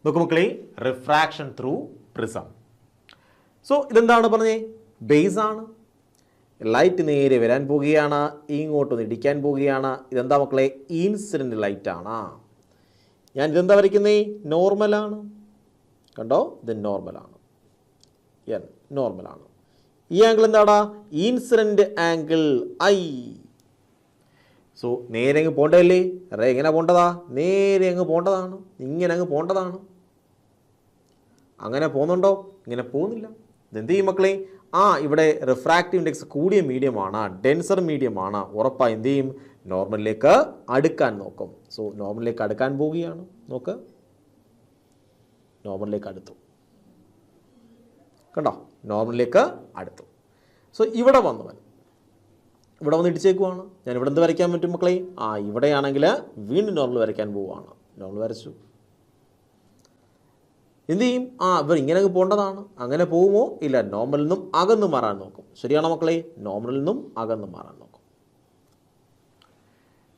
നോക്കൂ മക്കളെ, refraction through prism. So ഇതെന്താണ് പറഞ്ഞേ? ബേസ് ആണ്. ലൈറ്റ് നേരെ വരാൻ പോവുകയാണ്, ഇങ്ങോട്ടൊന്ന് ഇടിക്കാൻ പോവുകയാണ്. ഇതെന്താ മക്കളെ? ഇൻസിഡൻറ്റ് ലൈറ്റ് ആണ്. ഞാൻ ഇതെന്താ വരയ്ക്കുന്നേ? നോർമലാണ്. കണ്ടോ? ഇത് നോർമലാണ്. നോർമലാണ്. ഈ ആംഗിൾ എന്താടാ? Incident angle I. സോ നേരെ അങ്ങ് പോണ്ടതല്ലേ? എങ്ങനെ പോണ്ടതാ? നേരെ അങ്ങ് പോണ്ടതാണ്, ഇങ്ങനെ അങ്ങ് പോണ്ടതാണ്. അങ്ങനെ പോകുന്നുണ്ടോ? ഇങ്ങനെ പോകുന്നില്ല. ഇതെന്ത് ചെയ്യും മക്കളെ? ഇവിടെ റിഫ്രാക്റ്റീവ് ഇൻഡെക്സ് കൂടിയ മീഡിയമാണ്, ഡെൻസർ മീഡിയമാണ്. ഉറപ്പായി എന്ത് ചെയ്യും? നോർമലിലേക്ക് അടുക്കാൻ നോക്കും. സോ നോർമലിലേക്ക് അടുക്കാൻ പോവുകയാണ്. നോക്ക്, നോർമലിലേക്ക് അടുത്തു. കണ്ടോ? നോർമലിലേക്ക് അടുത്തു. സോ ഇവിടെ വന്ന് ഇടിച്ചേക്കുവാണ്. ഞാൻ ഇവിടെ എന്ത് വരയ്ക്കാൻ പറ്റും മക്കളെ? ഇവിടെയാണെങ്കിൽ വീണ്ടും നോർമൽ വരയ്ക്കാൻ പോവുകയാണ്. നോർമൽ വരച്ചു. എന്ത് ചെയ്യും? ഇവർ ഇങ്ങനെ അങ്ങ് പോകേണ്ടതാണ്. അങ്ങനെ പോകുമോ? ഇല്ല, നോർമലിൽ നിന്നും അകന്ന് മാറാൻ നോക്കും. ശരിയാണോ മക്കളെ? നോർമലിൽ നിന്നും അകന്ന് മാറാൻ നോക്കും.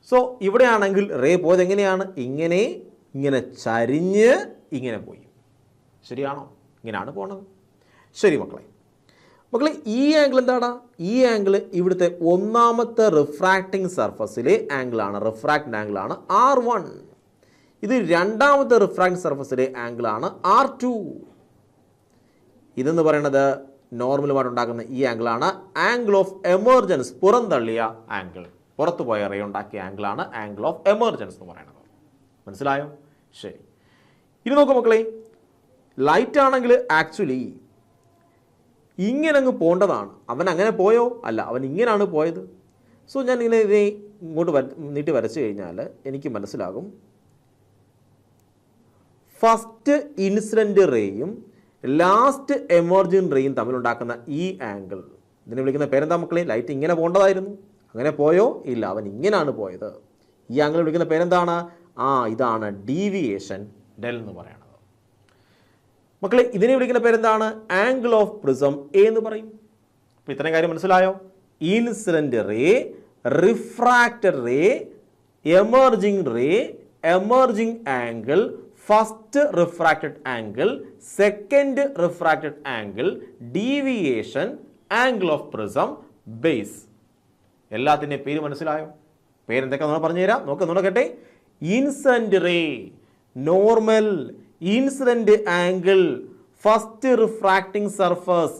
സോ ഇവിടെയാണെങ്കിൽ റേ പോയത് എങ്ങനെയാണ്? ഇങ്ങനെ ചരിഞ്ഞ് ഇങ്ങനെ പോയി. ശരിയാണോ? ഇങ്ങനെയാണ് പോണത്. ശരി മക്കളെ. ഈ ആംഗിൾ എന്താടാ? ഈ ആംഗിൾ ഇവിടുത്തെ ഒന്നാമത്തെ റിഫ്രാക്റ്റിംഗ് സർഫസിലെ ആംഗിളാണ്, റിഫ്രാക്റ്റഡ് ആംഗിളാണ് R1. ഇത് രണ്ടാമത്തെ റിഫ്രാക്റ്റിംഗ് സർഫസിലെ ആംഗിളാണ് R2. ഇതെന്ന് പറയുന്നത് നോർമലുമായിട്ട് ഉണ്ടാക്കുന്ന ഈ ആംഗിളാണ് ആംഗിൾ ഓഫ് എമർജൻസ്, പുറന്തള്ളിയ ആംഗിൾ, പുറത്തു പോയ റേ ഉണ്ടാക്കിയ ആംഗിളാണ് ആംഗിൾ ഓഫ് എമർജൻസ് എന്ന് പറയുന്നത്. മനസ്സിലായോ? ശരി. ഇനി നോക്കൂ മക്കളെ, ലൈറ്റ് ആണെങ്കിൽ ആക്ച്വലി ഇങ്ങനെ അങ്ങ് പോകേണ്ടതാണ്. അവൻ അങ്ങനെ പോയോ? അല്ല, അവൻ ഇങ്ങനെയാണ് പോയത്. സോ ഞാൻ ഇങ്ങനെ ഇങ്ങോട്ട് നീട്ടി വരച്ചു കഴിഞ്ഞാൽ എനിക്ക് മനസ്സിലാകും, ഫസ്റ്റ് ഇൻസിഡൻറ്റ് റേയും ലാസ്റ്റ് എമർജിങ് റേയും തമ്മിലുണ്ടാക്കുന്ന ഈ ആംഗിൾ, ഇതിനെ വിളിക്കുന്ന പേരെന്താ മക്കളെ? ലൈറ്റ് ഇങ്ങനെ പോകേണ്ടതായിരുന്നു. അങ്ങനെ പോയോ? ഇല്ല, അവൻ ഇങ്ങനെയാണ് പോയത്. ഈ ആംഗിൾ വിളിക്കുന്ന പേരെന്താണ്? ഇതാണ് ഡീവിയേഷൻ ഡെൽ എന്ന് പറയുന്നത്. മക്കളെ, ഇതിനെ വിളിക്കുന്ന പേരെന്താണ്? ആംഗിൾ ഓഫ് പ്രിസം എ എന്ന് പറയും. അപ്പോൾ ഇത്രയും കാര്യം മനസ്സിലായോ? Incident ray, refracted ray, emerging ray, emerging angle, first refracted angle, second refracted angle, deviation, angle of prism, base. എല്ലാത്തിൻ്റെയും പേര് മനസ്സിലായോ? പേരെന്തൊക്കെ നമ്മൾ പറഞ്ഞുതരാം. നോക്കട്ടെ. Incident ray, normal, incident angle, first refracting surface,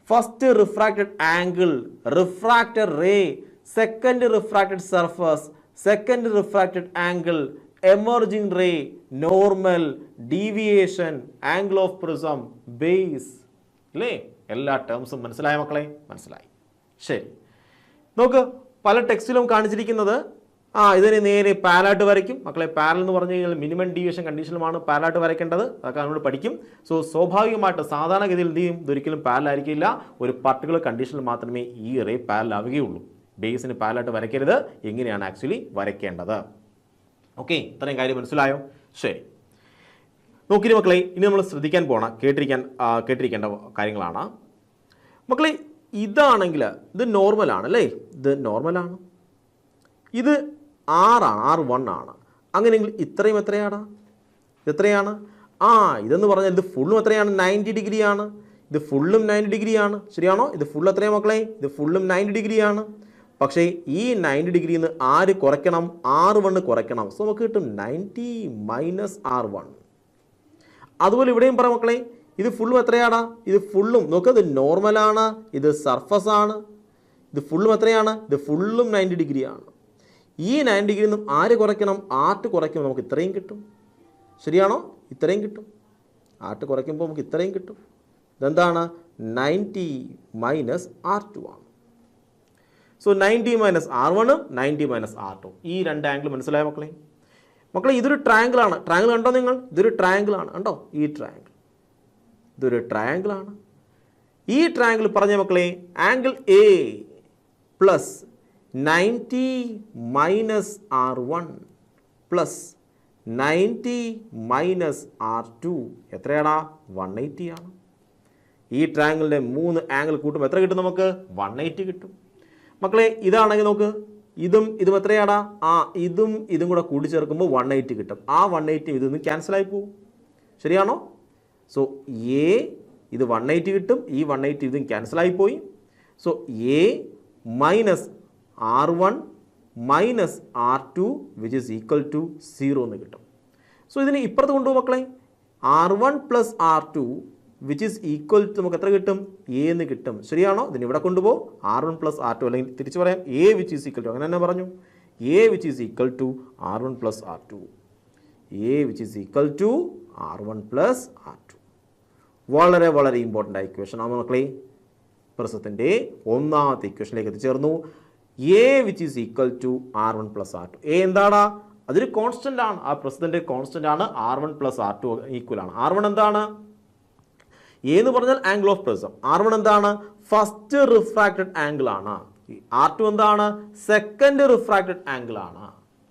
first refracted angle, refracted ray, second refracted surface, second refracted angle, emerging ray, normal, deviation, angle of prism, base. അല്ലേ? എല്ലാ ടേംസും മനസ്സിലായ മക്കളെ? മനസ്സിലായി. ശരി. നോക്ക്, പല ടെക്സ്റ്റിലും കാണിച്ചിരിക്കുന്നത് ഇതിനെ നേരെ പാരലായിട്ട് വരയ്ക്കും. മക്കളെ, പാരൽ എന്ന് പറഞ്ഞു കഴിഞ്ഞാൽ മിനിമം ഡീവിയേഷൻ കണ്ടീഷനിലുമാണ് പാരലായിട്ട് വരയ്ക്കേണ്ടത്. അതൊക്കെ നമ്മൾ പഠിക്കും. സോ സ്വാഭാവികമായിട്ട് സാധാരണഗതിയിൽ എന്ത് ചെയ്യും? ഇതൊരിക്കലും പാരലായിരിക്കില്ല. ഒരു പർട്ടിക്കുലർ കണ്ടീഷനിൽ മാത്രമേ ഈ റേ പാരലാവുകയുള്ളൂ. ബേസിന് പാരലായിട്ട് വരയ്ക്കരുത്. എങ്ങനെയാണ് ആക്ച്വലി വരയ്ക്കേണ്ടത്? ഓക്കെ, ഇത്രയും കാര്യം മനസ്സിലായോ? ശരി. നോക്കിയിട്ട് മക്കളെ, ഇനി നമ്മൾ ശ്രദ്ധിക്കാൻ കേട്ടിരിക്കേണ്ട കാര്യങ്ങളാണ്. മക്കളെ, ഇതാണെങ്കിൽ ഇത് നോർമലാണ് അല്ലേ? ഇത് നോർമലാണ്. ഇത് R1 ആണ്. അങ്ങനെയെങ്കിൽ ഇത്രയും എത്രയാടാ? ഇതെത്രയാണ്? ഇതെന്ന് പറഞ്ഞാൽ ഇത് ഫുള്ളും എത്രയാണ്? 90 ഡിഗ്രിയാണ്. ഇത് ഫുള്ളും 90 ഡിഗ്രിയാണ്. ശരിയാണോ? ഇത് ഫുൾ എത്രയാണ് മക്കളെ? ഇത് ഫുള്ളും 90 ഡിഗ്രിയാണ്. പക്ഷേ ഈ 90 ഡിഗ്രിയിൽ നിന്ന് ആര് കുറയ്ക്കണം? R1 കുറയ്ക്കണം. സോ നമുക്ക് കിട്ടും 90 മൈനസ് R1. അതുപോലെ ഇവിടെയും പറയാം മക്കളെ, ഇത് ഫുള്ളും എത്രയാടാ? ഇത് ഫുള്ളും നോക്കുക, ഇത് നോർമലാണ്, ഇത് സർഫസ് ആണ്. ഇത് ഫുള്ളും എത്രയാണ്? ഇത് ഫുള്ളും 90 ഡിഗ്രിയാണ്. ഈ 90 ഡിഗ്രിയിൽ നിന്നും ആര് കുറയ്ക്കണം? R2 കുറയ്ക്കുമ്പോൾ നമുക്ക് ഇത്രയും കിട്ടും. ശരിയാണോ? ഇത്രയും കിട്ടും. R2 കുറയ്ക്കുമ്പോൾ നമുക്ക് ഇത്രയും കിട്ടും. ഇതെന്താണ്? 90 മൈനസ് R2 ആണ്. So 90 minus R1, 90 minus R2. ഈ രണ്ട് ആംഗിൾ മനസ്സിലായ മക്കളെ? ഇതൊരു ട്രയാങ്കിൾ ആണ്. ട്രയാങ്കിൾ കണ്ടോ നിങ്ങൾ? ഇതൊരു ട്രയാങ്കിൾ ആണ്. കണ്ടോ? ഈ ട്രയാങ്കിൾ ഇതൊരു ട്രയാങ്കിൾ ആണ്. ഈ ട്രയാങ്കിൾ പറഞ്ഞ മക്കളെ, angle A plus 90 minus R1 plus 90 minus R2 എത്രയാടാ? 180 ആണ്. ഈ ട്രയാങ്കിളിൻ്റെ 3 ആംഗിൾ കൂട്ടുമ്പോൾ എത്ര കിട്ടും നമുക്ക്? 180 കിട്ടും. മക്കളെ, ഇതാണെങ്കിൽ നോക്ക്, ഇതും എത്രയാടാ? ഇതും കൂടെ കൂടി ചേർക്കുമ്പോൾ 180 കിട്ടും. ആ 180 ഇതൊന്ന് ക്യാൻസലായി പോകും. ശരിയാണോ? സോ എ ഇത് 180 കിട്ടും, ഈ 180 ഇതും ക്യാൻസലായി പോയി. So A minus R1 minus R2 which is equal to 0 എന്ന് കിട്ടും. സോ ഇതിന് ഇപ്പുറത്ത് കൊണ്ടുപോകും മക്കളെ. R1 plus R2 which is equal to നമുക്ക് എത്ര കിട്ടും? എ എന്ന് കിട്ടും. ശരിയാണോ? ഇതിന് ഇവിടെ കൊണ്ടുപോകും. R1 പ്ലസ് R2 അല്ലെങ്കിൽ തിരിച്ച് പറയാം A which is equal to, അങ്ങനെ തന്നെ പറഞ്ഞു, A which is equal to R1 plus R2, A which is equal to R1 plus R2. വളരെ വളരെ ഇമ്പോർട്ടൻ്റ് ആയ ഇക്വേഷൻ ആണ് മക്കളെ. പ്രശ്നത്തിൻ്റെ ഒന്നാമത്തെ ഇക്വേഷനിലേക്ക് എത്തിച്ചേർന്നു. A which is equal to R1 plus R2. A എന്താടാ? അതൊരു കോൺസ്റ്റൻ്റ് ആണ്. ആ പ്രശ്നത്തിൻ്റെ കോൺസ്റ്റൻ്റ് ആണ്. R1 പ്ലസ് R2 ഈക്വൽ ആണ്. R1 എന്താണ്? എ എന്ന് പറഞ്ഞാൽ ആംഗിൾ ഓഫ് പ്രിസം. R1 എന്താണ്? ഫസ്റ്റ് റിഫ്രാക്റ്റഡ് ആംഗിൾ ആണ്. R2 എന്താണ്? സെക്കൻഡ് റിഫ്രാക്റ്റഡ് ആംഗിൾ ആണ്.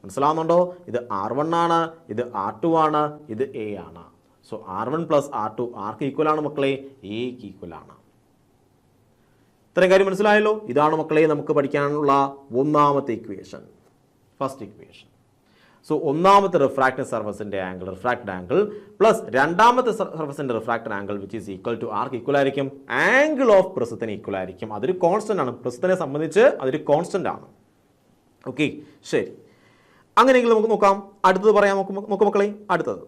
മനസ്സിലാവുന്നുണ്ടോ? ഇത് R1 ആണ്, ഇത് R2 ആണ്, ഇത് എ ആണ്. സോ R1 പ്ലസ് R2 ആർക്ക് ഈക്വൽ ആണ് മക്കളെ? എക്ക് ഈക്വൽ ആണ്. ഇത്രയും കാര്യം മനസ്സിലായല്ലോ. ഇതാണ് മക്കളെ നമുക്ക് പഠിക്കാനുള്ള ഒന്നാമത്തെ ഇക്വേഷൻ, ഫസ്റ്റ് ഇക്വേഷൻ. സോ ഒന്നാമത്തെ റിഫ്രാക്റ്റഡ് സർഫസിൻ്റെ ആംഗിൾ, റിഫ്രാക്റ്റഡ് ആംഗിൾ പ്ലസ് രണ്ടാമത്തെ സർഫസിൻ്റെ refracted angle which is equal to ആർക്ക് ഈക്വൽ ആയിരിക്കും? ആംഗിൾ ഓഫ് പ്രിസത്തിന് ഈക്വൽ ആയിരിക്കും. അതൊരു കോൺസ്റ്റൻ്റ് ആണ്. പ്രിസത്തിനെ സംബന്ധിച്ച് അതൊരു കോൺസ്റ്റൻ്റ് ആണ്. ഓക്കെ, ശരി. അങ്ങനെയെങ്കിൽ നമുക്ക് നോക്കാം. അടുത്തത് പറയാം. നോക്ക് മക്കളെ. അടുത്തത്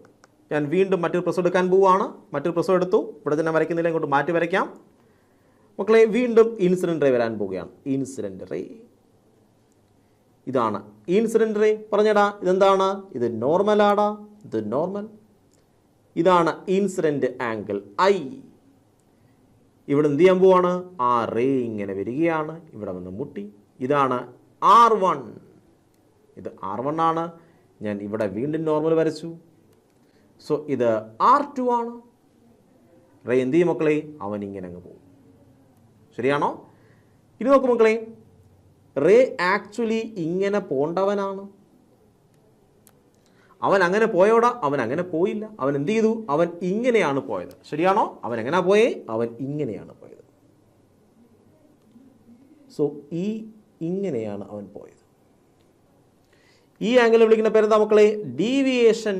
ഞാൻ വീണ്ടും മറ്റൊരു പ്രിസം എടുക്കാൻ പോവുകയാണ്. മറ്റൊരു പ്രിസം എടുത്തു. ഇവിടെ തന്നെ വരയ്ക്കുന്നില്ല, ഇങ്ങോട്ട് മാറ്റി വരയ്ക്കാം മക്കളെ. വീണ്ടും ഇൻസിഡൻറ്റ് റേ വരാൻ പോവുകയാണ്. ഇൻസിഡൻറ്റ് റേ ഇതാണ്. ഇൻസിഡൻറ്റ് റേ പറഞ്ഞടാ, ഇതെന്താണ്? ഇത് നോർമലാടാ, ഇത് നോർമൽ. ഇതാണ് ഇൻസിഡൻറ്റ് ആംഗിൾ I. ഇവിടെ എന്ത് ചെയ്യാൻ പോവാണ്? ആ റേ ഇങ്ങനെ വരികയാണ്, ഇവിടെ വന്ന് മുട്ടി. ഇതാണ് R1, ഇത് R1 ആണ്. ഞാൻ ഇവിടെ വീണ്ടും നോർമൽ വരച്ചു. സോ ഇത് R2 ആണ്. റേ എന്ത് ചെയ്യും മക്കളെ? അവൻ ഇങ്ങനെ അങ്ങ് പോകും. ശരിയാണോ? ഇനി നോക്കും മക്കളെ, റേ ആക്ച്വലി ഇങ്ങനെ പോണ്ടവനാണ്. അവൻ അങ്ങനെ പോയോടാ? അവൻ അങ്ങനെ പോയില്ല. അവൻ എന്ത് ചെയ്തു? അവൻ ഇങ്ങനെയാണ് പോയത്. ശരിയാണോ? അവൻ എങ്ങനെയാ പോയേ? അവൻ ഇങ്ങനെയാണ് പോയത്. സോ ഇങ്ങനെയാണ് അവൻ പോയത്. ഈ ആംഗിൾ വിളിക്കുന്ന പേരെന്താ മക്കളെ? Deviation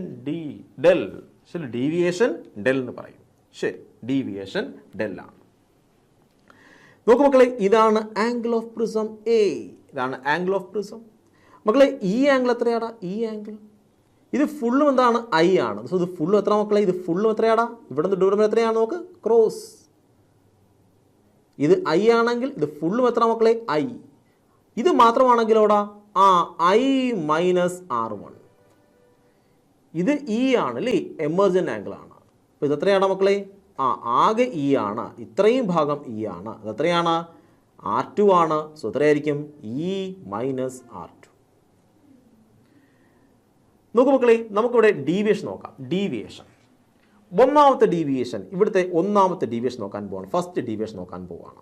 del. ശരി, ഡീവിയേഷൻ ഡെൽ എന്ന് പറയും. ശരി, ഡീവിയേഷൻ ഡെൽ ആണ്. നോക്കൂ മക്കളെ, ഇതാണ് ആംഗിൾ ഓഫ് പ്രിസം എ. ഇതാണ് ആംഗിൾ ഓഫ് പ്രിസം മക്കളെ. ഈ ആംഗിൾ എത്രയാടാ? ഈ ആംഗിൾ ഇത് ഫുള്ളും എന്താണ്? I ആണ്. സോ ഇത് ഫുള്ളും എത്ര മക്കളെ? ഇത് ഫുള്ളും എത്രയാടാ? ഇവിടെ നിന്ന് ദൂരം എത്രയാണ്? നോക്ക്, ക്രോസ്. ഇത് I ആണെങ്കിൽ ഇത് ഫുള്ളും എത്ര മക്കളെ? I. ഇത് മാത്രമാണെങ്കിലോടാ I മൈനസ് R1. ഇത് E ആണ് അല്ലേ? എമർജൻ്റ് ആംഗിൾ ആണ്. അപ്പോൾ ഇത് എത്രയാണ് മക്കളെ? ആകെ E ആണ്. ഇത്രയും ഭാഗം E ആണ്. അതെത്രയാണ്? R2 ആണ്. സോ എത്രയായിരിക്കും? E minus R2. നോക്കൂ മക്കളെ, നമുക്കിവിടെ ഡീവിയേഷൻ നോക്കാം. ഡീവിയേഷൻ, ഒന്നാമത്തെ ഡീവിയേഷൻ, ഇവിടുത്തെ ഒന്നാമത്തെ ഡീവിയേഷൻ നോക്കാൻ പോവാണ്. ഫസ്റ്റ് ഡീവിയേഷൻ നോക്കാൻ പോവാണ്.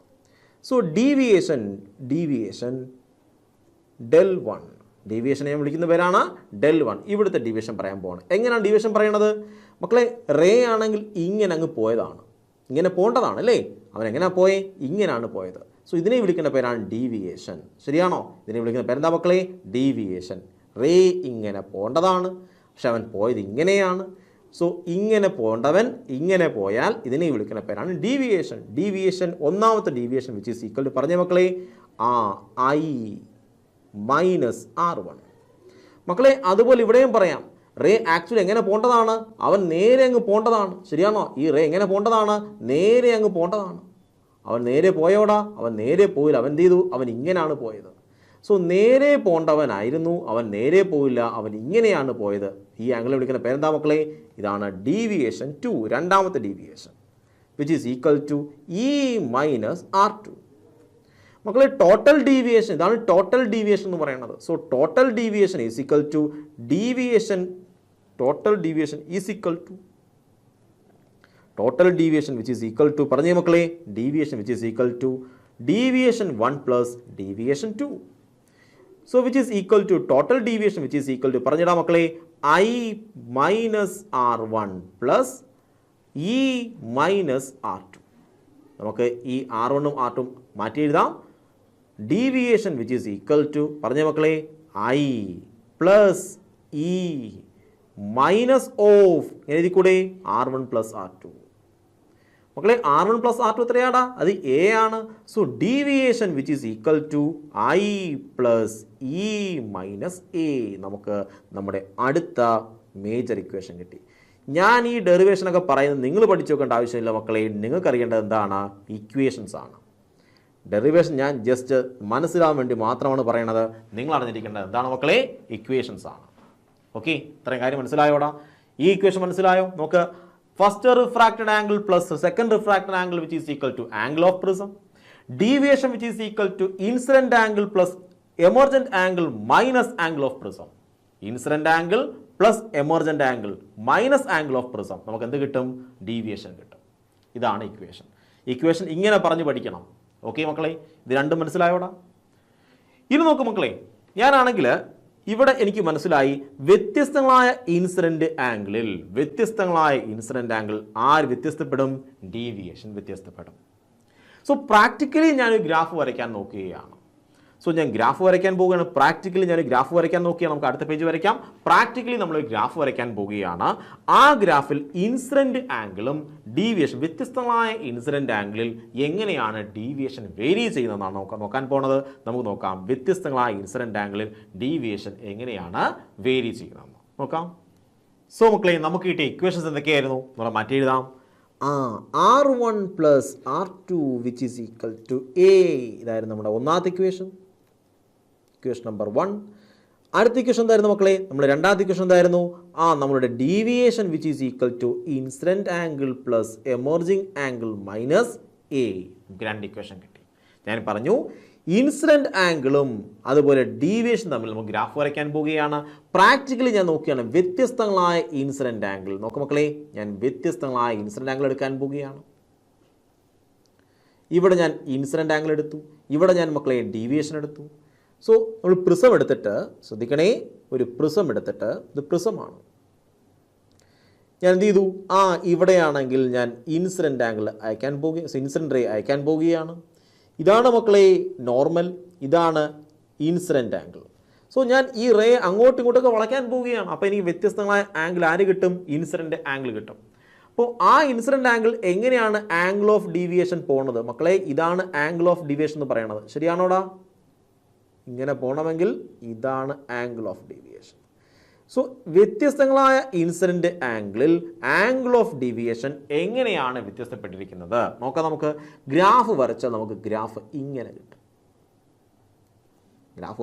So deviation del 1. ഡീവിയേഷൻ ഞാൻ വിളിക്കുന്ന പേരാണ് ഡെൽ 1. ഇവിടുത്തെ ഡീവിയേഷൻ പറയാൻ പോവാണ്. എങ്ങനെയാണ് ഡീവിയേഷൻ പറയണത് മക്കളെ? റേ ആണെങ്കിൽ ഇങ്ങനെ അങ്ങ് പോയതാണ്, ഇങ്ങനെ പോകേണ്ടതാണ് അല്ലേ? അവൻ എങ്ങനെയാണ് പോയേ? ഇങ്ങനെയാണ് പോയത്. സോ ഇതിനെ വിളിക്കുന്ന പേരാണ് ഡീവിയേഷൻ. ശരിയാണോ? ഇതിനെ വിളിക്കുന്ന പേരെന്താ മക്കളെ? ഡീവിയേഷൻ. റേ ഇങ്ങനെ പോകേണ്ടതാണ്, പക്ഷെ അവൻ പോയത് ഇങ്ങനെയാണ്. സോ ഇങ്ങനെ പോകേണ്ടവൻ ഇങ്ങനെ പോയാൽ ഇതിനെ വിളിക്കുന്ന പേരാണ് ഡീവിയേഷൻ. ഡീവിയേഷൻ, ഒന്നാമത്തെ deviation which is equal to പറഞ്ഞ മക്കളെ I മൈനസ് R1. മക്കളെ അതുപോലെ ഇവിടെയും പറയാം. റേ ആക്ച്വലി എങ്ങനെ പോകേണ്ടതാണ്? അവൻ നേരെ അങ്ങ് പോകേണ്ടതാണ്. ശരിയാണോ? ഈ റേ എങ്ങനെ പോകേണ്ടതാണ്? നേരെ അങ്ങ് പോകേണ്ടതാണ്. അവൻ നേരെ പോയോടാ? അവൻ നേരെ പോയില്ല. അവൻ എന്ത് ചെയ്തു? അവൻ ഇങ്ങനെയാണ് പോയത്. സോ നേരെ പോകേണ്ടവനായിരുന്നു, അവൻ നേരെ പോയില്ല, അവൻ ഇങ്ങനെയാണ് പോയത്. ഈ ആംഗിൾ വിളിക്കുന്ന പേരെന്താ മക്കളെ? ഇതാണ് ഡീവിയേഷൻ 2, രണ്ടാമത്തെ deviation which is equal to E minus R2. മക്കളെ ടോട്ടൽ ഡീവിയേഷൻ, ഇതാണ് ടോട്ടൽ ഡീവിയേഷൻ എന്ന് പറയുന്നത്. So total deviation is equal to deviation, total deviation is equal to total deviation which is equal to പറഞ്ഞേ മക്കളെ? Deviation which is equal to deviation 1 plus deviation 2. So which is equal to total deviation which is equal to പറഞ്ഞിടാം മക്കളെ? I minus R1 plus E minus R2. നമുക്ക് ഈ R1ഉം R2ഉം മാറ്റി എഴുതാം. Deviation which is equal to പറഞ്ഞ മക്കളെ I plus E minus of എഴുതി കൂടെ R1 പ്ലസ് R2. മക്കളെ R1 പ്ലസ് R2 എത്രയാടാ? അത് എ ആണ്. So deviation which is equal to I plus E minus A. നമുക്ക് നമ്മുടെ അടുത്ത മേജർ ഇക്വേഷൻ കിട്ടി. ഞാൻ ഈ ഡെറിവേഷനൊക്കെ പറയുന്നത് നിങ്ങൾ പഠിച്ചു നോക്കേണ്ട ആവശ്യമില്ല മക്കളെ. നിങ്ങൾക്ക് അറിയേണ്ടത് എന്താണ്? ഇക്വേഷൻസ് ആണ്. ഡെറിവേഷൻ ഞാൻ ജസ്റ്റ് മനസ്സിലാവാൻ വേണ്ടി മാത്രമാണ് പറയണത്. നിങ്ങൾ അറിഞ്ഞിരിക്കേണ്ടത് എന്താണ് മക്കളെ? ഇക്വേഷൻസ് ആണ്. ഓക്കെ, ഇത്രയും കാര്യം മനസ്സിലായോടാ? ഈ ഇക്വേഷൻ മനസ്സിലായോ? നോക്ക്, first refracted angle plus second refracted angle which is equal to angle of prism. Deviation which is equal to incident angle plus emergent angle minus angle of prism. Incident angle plus emergent angle minus angle of prism. നമുക്ക് എന്ത് കിട്ടും? Deviation കിട്ടും. ഇതാണ് equation. Equation ഇങ്ങനെ പറഞ്ഞു പഠിക്കണം. Okay മക്കളെ, ഇത് രണ്ടും മനസ്സിലായോടാ? ഇനി നോക്ക് മക്കളെ, ഞാനാണെങ്കിൽ ഇവിടെ എനിക്ക് മനസ്സിലായി വ്യത്യസ്തങ്ങളായ ഇൻസിഡന്റ് ആംഗിളിൽ ആര് വ്യത്യസ്തപ്പെടും? ഡീവിയേഷൻ വ്യത്യസ്തപ്പെടും. സോ പ്രാക്ടിക്കലി ഞാനൊരു ഗ്രാഫ് വരയ്ക്കാൻ നോക്കുകയാണ്. സോ ഞാൻ ഗ്രാഫ് വരയ്ക്കാൻ പോവുകയാണ്. പ്രാക്ടിക്കലി ഞാൻ ഗ്രാഫ് വരയ്ക്കാൻ നോക്കിയാണ്. നമുക്ക് അടുത്ത പേജ് വരയ്ക്കാം. പ്രാക്ടിക്കലി നമ്മൾ ഗ്രാഫ് വരയ്ക്കാൻ പോവുകയാണ്. ആ ഗ്രാഫിൽ ഇൻസിഡന്റ് ആംഗിളും ഡീവിയേഷൻ, വ്യത്യസ്തമായ ഇൻസിഡന്റ് ആംഗിളിൽ എങ്ങനെയാണ് ഡീവിയേഷൻ വേരി ചെയ്യുന്നതെന്നാണ് നോക്കാൻ പോണത്. നമുക്ക് നോക്കാം വ്യത്യസ്തങ്ങളായ ഇൻസിഡന്റ് ആംഗിളിൽ ഡീവിയേഷൻ എങ്ങനെയാണ് വേരി ചെയ്യുന്നതെന്ന് നോക്കാം. സോ മക്കളെ, നമുക്ക് കിട്ടിയ ഇക്വേഷൻസ് എന്തൊക്കെയായിരുന്നു? നമ്മൾ മാറ്റി എഴുതാം. R1 plus R2 which is equal to A. ഇതായിരുന്നു നമ്മുടെ ഒന്നാമത്തെ ഇക്വേഷൻ നമ്പർ 1. അടുത്ത ഇക്വേഷൻ എന്തായിരുന്നു മക്കളെ? നമ്മുടെ രണ്ടാമത്തെ ഇക്വേഷൻ എന്തായിരുന്നു? നമ്മളുടെ deviation which is equal to incident angle plus emerging angle minus A. നമുക്ക് രണ്ട് ഇക്വേഷൻ കിട്ടി. ഞാൻ പറഞ്ഞു ഇൻസിഡന്റ് ആംഗിളും അതുപോലെ ഡീവിയേഷൻ തമ്മിൽ നമുക്ക് ഗ്രാഫ് വരയ്ക്കാൻ പോവുകയാണ്. പ്രാക്ടിക്കലി ഞാൻ നോക്കുകയാണ് വ്യത്യസ്തങ്ങളായ ഇൻസിഡന്റ് ആംഗിൾ. നോക്ക് മക്കളെ, ഞാൻ വ്യത്യസ്തങ്ങളായ ഇൻസിഡന്റ് ആംഗിൾ എടുക്കാൻ പോവുകയാണ്. ഇവിടെ ഞാൻ ഇൻസിഡന്റ് ആംഗിൾ എടുത്തു, ഇവിടെ ഞാൻ മക്കളെ ഡീവിയേഷൻ എടുത്തു. സോ നമ്മൾ പ്രിസം എടുത്തിട്ട് ശ്രദ്ധിക്കണേ, ഒരു പ്രിസം എടുത്തിട്ട് ഇത് പ്രിസമാണ്. ഞാൻ എന്ത് ചെയ്തു? ഇവിടെയാണെങ്കിൽ ഞാൻ ഇൻസിഡന്റ് ആംഗിൾ അയക്കാൻ പോവുകയാണ്, ഇൻസിഡന്റ് റേ അയക്കാൻ പോവുകയാണ്. ഇതാണ് മക്കളെ നോർമൽ, ഇതാണ് ഇൻസിഡന്റ് ആംഗിൾ. സോ ഞാൻ ഈ റേ അങ്ങോട്ടും ഇങ്ങോട്ടൊക്കെ വളയ്ക്കാൻ പോവുകയാണ്. അപ്പോൾ എനിക്ക് വ്യത്യസ്തങ്ങളായ ആംഗിൾ ആര് കിട്ടും? ഇൻസിഡന്റ് ആംഗിൾ കിട്ടും. അപ്പോൾ ആ ഇൻസിഡന്റ് ആംഗിൾ എങ്ങനെയാണ് ആംഗിൾ ഓഫ് ഡീവിയേഷൻ പോകുന്നത്? മക്കളെ, ഇതാണ് ആംഗിൾ ഓഫ് ഡീവിയേഷൻ എന്ന് പറയുന്നത്. ശരിയാണോടാ? ഇങ്ങനെ പോകണമെങ്കിൽ ഇതാണ് ആംഗിൾ ഓഫ് ഡീവിയേഷൻ. സോ വ്യത്യസ്തങ്ങളായ ഇൻസിഡന്റ് ആംഗിളിൽ ആംഗിൾ ഓഫ് ഡീവിയേഷൻ എങ്ങനെയാണ് വ്യത്യസ്തപ്പെട്ടിരിക്കുന്നത് നോക്കാം. നമുക്ക് ഗ്രാഫ് വരച്ചാൽ നമുക്ക് ഗ്രാഫ് ഇങ്ങനെ കിട്ടും.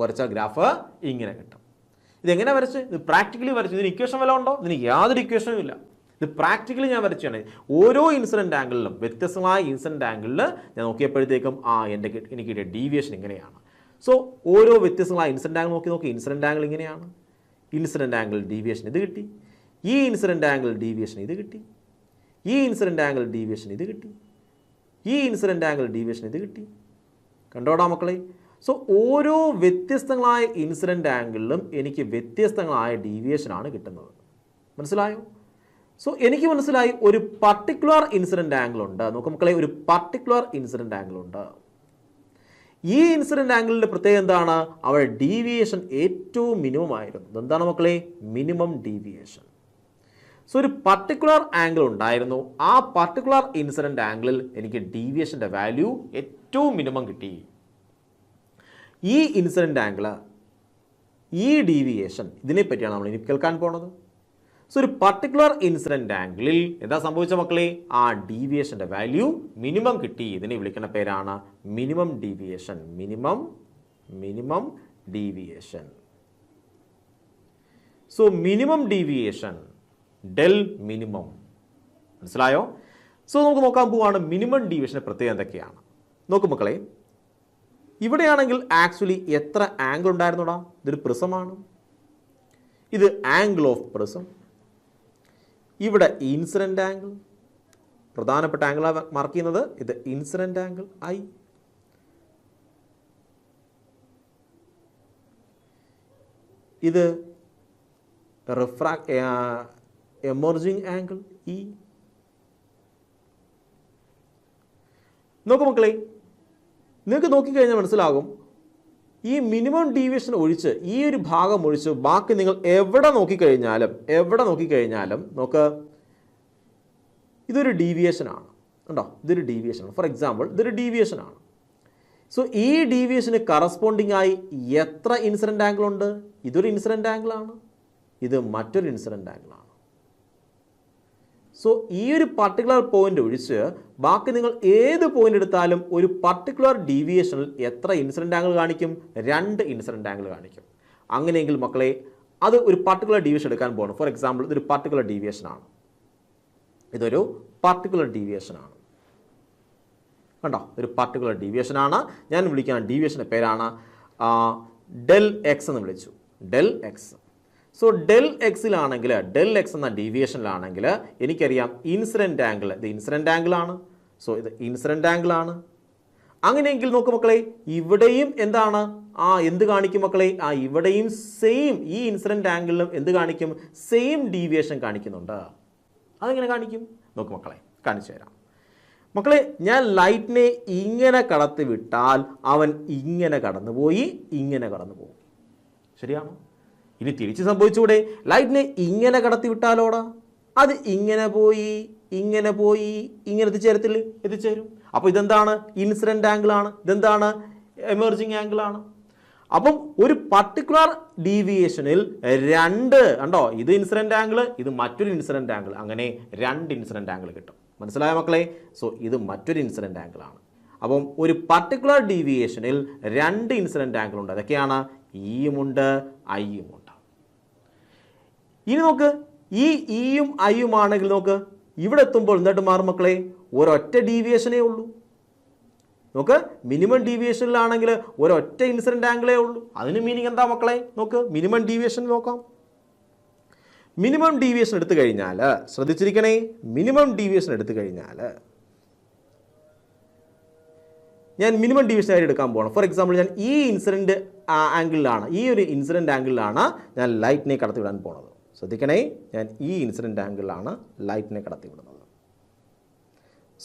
ഇതെങ്ങനെ വരച്ച്? ഇത് പ്രാക്ടിക്കലി വരച്ചു. ഇതിന് ഇക്വേഷൻ വല്ല ഉണ്ടോ? ഇതിന് യാതൊരു ഇക്വേഷനും ഇല്ല. ഇത് പ്രാക്ടിക്കലി ഞാൻ വരച്ചാണ്. ഓരോ ഇൻസിഡന്റ് ആംഗിളിലും വ്യത്യസ്തമായ ഇൻസിഡന്റ് ആംഗിളിൽ ഞാൻ നോക്കിയപ്പോഴത്തേക്കും എനിക്ക് കിട്ടിയ ഡീവിയേഷൻ ഇങ്ങനെയാണ്. സോ ഓരോ വ്യത്യസ്തങ്ങളായ ഇൻസിഡന്റ് ആംഗിൾ നോക്കി ഇൻസിഡന്റ് ആംഗിൾ ഇങ്ങനെയാണ്. ഇൻസിഡന്റ് ആംഗിൾ ഡീവിയേഷൻ ഇത് കിട്ടി, ഈ ഇൻസിഡന്റ് ആംഗിൾ ഡീവിയേഷൻ ഇത് കിട്ടി, ഈ ഇൻസിഡന്റ് ആംഗിൾ ഡീവിയേഷൻ ഇത് കിട്ടി, ഈ ഇൻസിഡന്റ് ആംഗിൾ ഡീവിയേഷൻ ഇത് കിട്ടി. കണ്ടോടാ മക്കളെ? സോ ഓരോ വ്യത്യസ്തങ്ങളായ ഇൻസിഡന്റ് ആംഗിളിലും എനിക്ക് വ്യത്യസ്തങ്ങളായ ഡീവിയേഷനാണ് കിട്ടുന്നത്. മനസ്സിലായോ? സോ എനിക്ക് മനസ്സിലായി ഒരു പർട്ടിക്കുലർ ഇൻസിഡന്റ് ആംഗിൾ ഉണ്ട്. നോക്കാം മക്കളെ, ഒരു പർട്ടിക്കുലർ ഇൻസിഡന്റ് ആംഗിൾ ഉണ്ട്. ഈ ഇൻസിഡന്റ് ആംഗിളിന്റെ പ്രത്യേകത എന്താണ്? അവിടെ ഡീവിയേഷൻ ഏറ്റവും മിനിമം ആയിരുന്നു. എന്താണ് മക്കളെ? Minimum deviation. സോ ഒരു പർട്ടിക്കുലർ ആംഗിൾ ഉണ്ടായിരുന്നു. ആ പർട്ടിക്കുലർ ഇൻസിഡന്റ് ആംഗിളിൽ എനിക്ക് ഡീവിയേഷന്റെ വാല്യൂ ഏറ്റവും മിനിമം കിട്ടി. ഈ ഇൻസിഡന്റ് ആംഗിള്, ഈ ഡീവിയേഷൻ, ഇതിനെപ്പറ്റിയാണ് നമ്മൾ ഇനി കേൾക്കാൻ പോണത്. സോ ഒരു പർട്ടിക്കുലർ ഇൻസിഡന്റ് ആംഗിളിൽ എന്താ സംഭവിച്ച മക്കളെ? ആ ഡീവിയേഷന്റെ വാല്യൂ മിനിമം കിട്ടി. ഇതിനെ വിളിക്കുന്ന പേരാണ് minimum deviation. Minimum deviation. So minimum deviation del minimum. മനസ്സിലായോ? സോ നമുക്ക് നോക്കാൻ പോവാണ് മിനിമം ഡീവിയേഷന്റെ പ്രത്യേകത എന്തൊക്കെയാണ്. നോക്കൂ മക്കളെ, ഇവിടെയാണെങ്കിൽ ആക്ച്വലി എത്ര ആംഗിൾ ഉണ്ടായിരുന്നോടാ? ഇതൊരു പ്രിസമാണ്. ഇത് ആംഗിൾ ഓഫ് പ്രിസം. ഇവിടെ ഇൻസിഡന്റ് ആംഗിൾ, പ്രധാനപ്പെട്ട ആംഗിളാണ് മാർക്ക് ചെയ്യുന്നത്. ഇത് ഇൻസിഡന്റ് ആംഗിൾ ഐ. ഇത് എമർജിങ് ആംഗിൾ ഇ. നോക്കൂ മക്കളെ, നിങ്ങൾക്ക് നോക്കിക്കഴിഞ്ഞാൽ മനസ്സിലാകും ഈ മിനിമം ഡീവിയേഷൻ ഒഴിച്ച് ഈ ഒരു ഭാഗം ഒഴിച്ച് ബാക്കി നിങ്ങൾ എവിടെ നോക്കിക്കഴിഞ്ഞാലും നോക്ക്, ഇതൊരു ഡീവിയേഷനാണ്. ഉണ്ടോ? ഇതൊരു ഡീവിയേഷനാണ്. ഫോർ എക്സാമ്പിൾ ഇതൊരു ഡീവിയേഷനാണ്. സോ ഈ ഡീവിയേഷന് കറസ്പോണ്ടിങ് ആയി എത്ര ഇൻസിഡൻറ്റ് ആംഗിൾ ഉണ്ട്? ഇതൊരു ഇൻസിഡൻറ്റ് ആംഗിളാണ്, ഇത് മറ്റൊരു ഇൻസിഡൻറ്റ് ആംഗിളാണ്. സോ ഈ ഒരു പർട്ടിക്കുലർ പോയിന്റ് ഒഴിച്ച് ബാക്കി നിങ്ങൾ ഏത് പോയിന്റ് എടുത്താലും ഒരു പർട്ടിക്കുലർ ഡീവിയേഷനിൽ എത്ര ഇൻസിഡൻറ്റ് ആംഗിൾ കാണിക്കും? 2 ഇൻസിഡൻറ്റ് ആംഗിൾ കാണിക്കും. അങ്ങനെയെങ്കിൽ മക്കളെ അത് ഒരു പർട്ടിക്കുലർ ഡീവിയേഷൻ എടുക്കാൻ പോകണം. ഫോർ എക്സാമ്പിൾ ഇതൊരു പർട്ടിക്കുലർ ഡീവിയേഷനാണ്, ഇതൊരു പർട്ടിക്കുലർ ഡീവിയേഷനാണ്. കണ്ടോ? ഒരു പർട്ടിക്കുലർ ഡീവിയേഷനാണ്. ഞാൻ വിളിക്കുന്ന ഡീവിയേഷൻ്റെ പേരാണ് ഡെൽ എക്സ് എന്ന് വിളിച്ചു, ഡെൽ എക്സ്. സോ ഡെൽ എക്സിലാണെങ്കിൽ, ഡെൽ എക്സ് എന്ന ഡീവിയേഷനിലാണെങ്കിൽ എനിക്കറിയാം ഇൻസിഡൻറ്റ് ആംഗിൾ, ഇത് ഇൻസിഡൻറ്റ് ആംഗിൾ ആണ്. സോ ഇത് ഇൻസിഡൻറ്റ് ആംഗിൾ ആണ്. അങ്ങനെയെങ്കിൽ നോക്ക് മക്കളെ, ഇവിടെയും എന്താണ്? എന്ത് കാണിക്കും മക്കളെ? ഇവിടെയും സെയിം, ഈ ഇൻസിഡൻറ്റ് ആംഗിളിലും എന്ത് കാണിക്കും? സെയിം ഡീവിയേഷൻ കാണിക്കുന്നുണ്ട്. അതെങ്ങനെ കാണിക്കും? നോക്ക് മക്കളെ, കാണിച്ചു തരാം. മക്കളെ, ഞാൻ ലൈറ്റിനെ ഇങ്ങനെ കടത്തി വിട്ടാൽ അവൻ ഇങ്ങനെ കടന്നുപോയി, ഇങ്ങനെ കടന്നു പോകും. ശരിയാണോ? ഇനി തിരിച്ച് സംഭവിച്ചൂടെ? ലൈറ്റിനെ ഇങ്ങനെ കടത്തി വിട്ടാലോടാ, അത് ഇങ്ങനെ പോയി, ഇങ്ങനെ പോയി, ഇങ്ങനെ എത്തിച്ചേരത്തില്ലേ? എത്തിച്ചേരും. അപ്പോൾ ഇതെന്താണ്? ഇൻസിഡൻറ്റ് ആംഗിൾ ആണ്. ഇതെന്താണ്? എമർജിങ് ആംഗിൾ ആണ്. അപ്പം ഒരു പർട്ടിക്കുലർ ഡീവിയേഷനിൽ 2 കണ്ടോ, ഇത് ഇൻസിഡൻറ്റ് ആംഗിൾ, ഇത് മറ്റൊരു ഇൻസിഡൻറ്റ് ആംഗിൾ, അങ്ങനെ 2 ഇൻസിഡൻറ്റ് ആംഗിൾ കിട്ടും. മനസ്സിലായ മക്കളെ? സോ ഇത് മറ്റൊരു ഇൻസിഡൻറ്റ് ആംഗിൾ ആണ്. അപ്പം ഒരു പർട്ടിക്കുലർ ഡീവിയേഷനിൽ 2 ഇൻസിഡൻറ്റ് ആംഗിൾ ഉണ്ട്. അതൊക്കെയാണ് ഇയുമുണ്ട്, ഐയുമുണ്ട്. ഇനി നോക്ക്, ഈ ഇയും ഐയും ആണെങ്കിൽ നോക്ക്, ഇവിടെ എത്തുമ്പോൾ എന്നിട്ട് മാറും മക്കളെ? ഒരൊറ്റ ഡീവിയേഷനേ ഉള്ളൂ. നോക്ക്, മിനിമം ഡീവിയേഷനിലാണെങ്കിൽ ഒരൊറ്റ ഇൻസിഡൻറ്റ് ആംഗിളേ ഉള്ളൂ. അതിന് മീനിങ് എന്താ മക്കളെ? നോക്ക്, മിനിമം ഡീവിയേഷൻ നോക്കാം. മിനിമം ഡീവിയേഷൻ എടുത്തു കഴിഞ്ഞാൽ, ശ്രദ്ധിച്ചിരിക്കണേ, മിനിമം ഡീവിയേഷൻ എടുത്തു കഴിഞ്ഞാൽ ഞാൻ മിനിമം ഡീവിയേഷൻ ആയിട്ട് എടുക്കാൻ പോകണം. ഫോർ എക്സാമ്പിൾ ഞാൻ ഈ ഇൻസിഡൻറ്റ് ആംഗിളിലാണ്, ഈ ഒരു ഇൻസിഡൻറ്റ് ആംഗിളിലാണ് ഞാൻ ലൈറ്റിനെ കടത്തിവിടാൻ പോണത്. ശ്രദ്ധിക്കണേ, ഞാൻ ഈ ഇൻസിഡൻറ്റ് ആംഗിളിലാണ് ലൈറ്റിനെ കടത്തിവിടുന്നത്.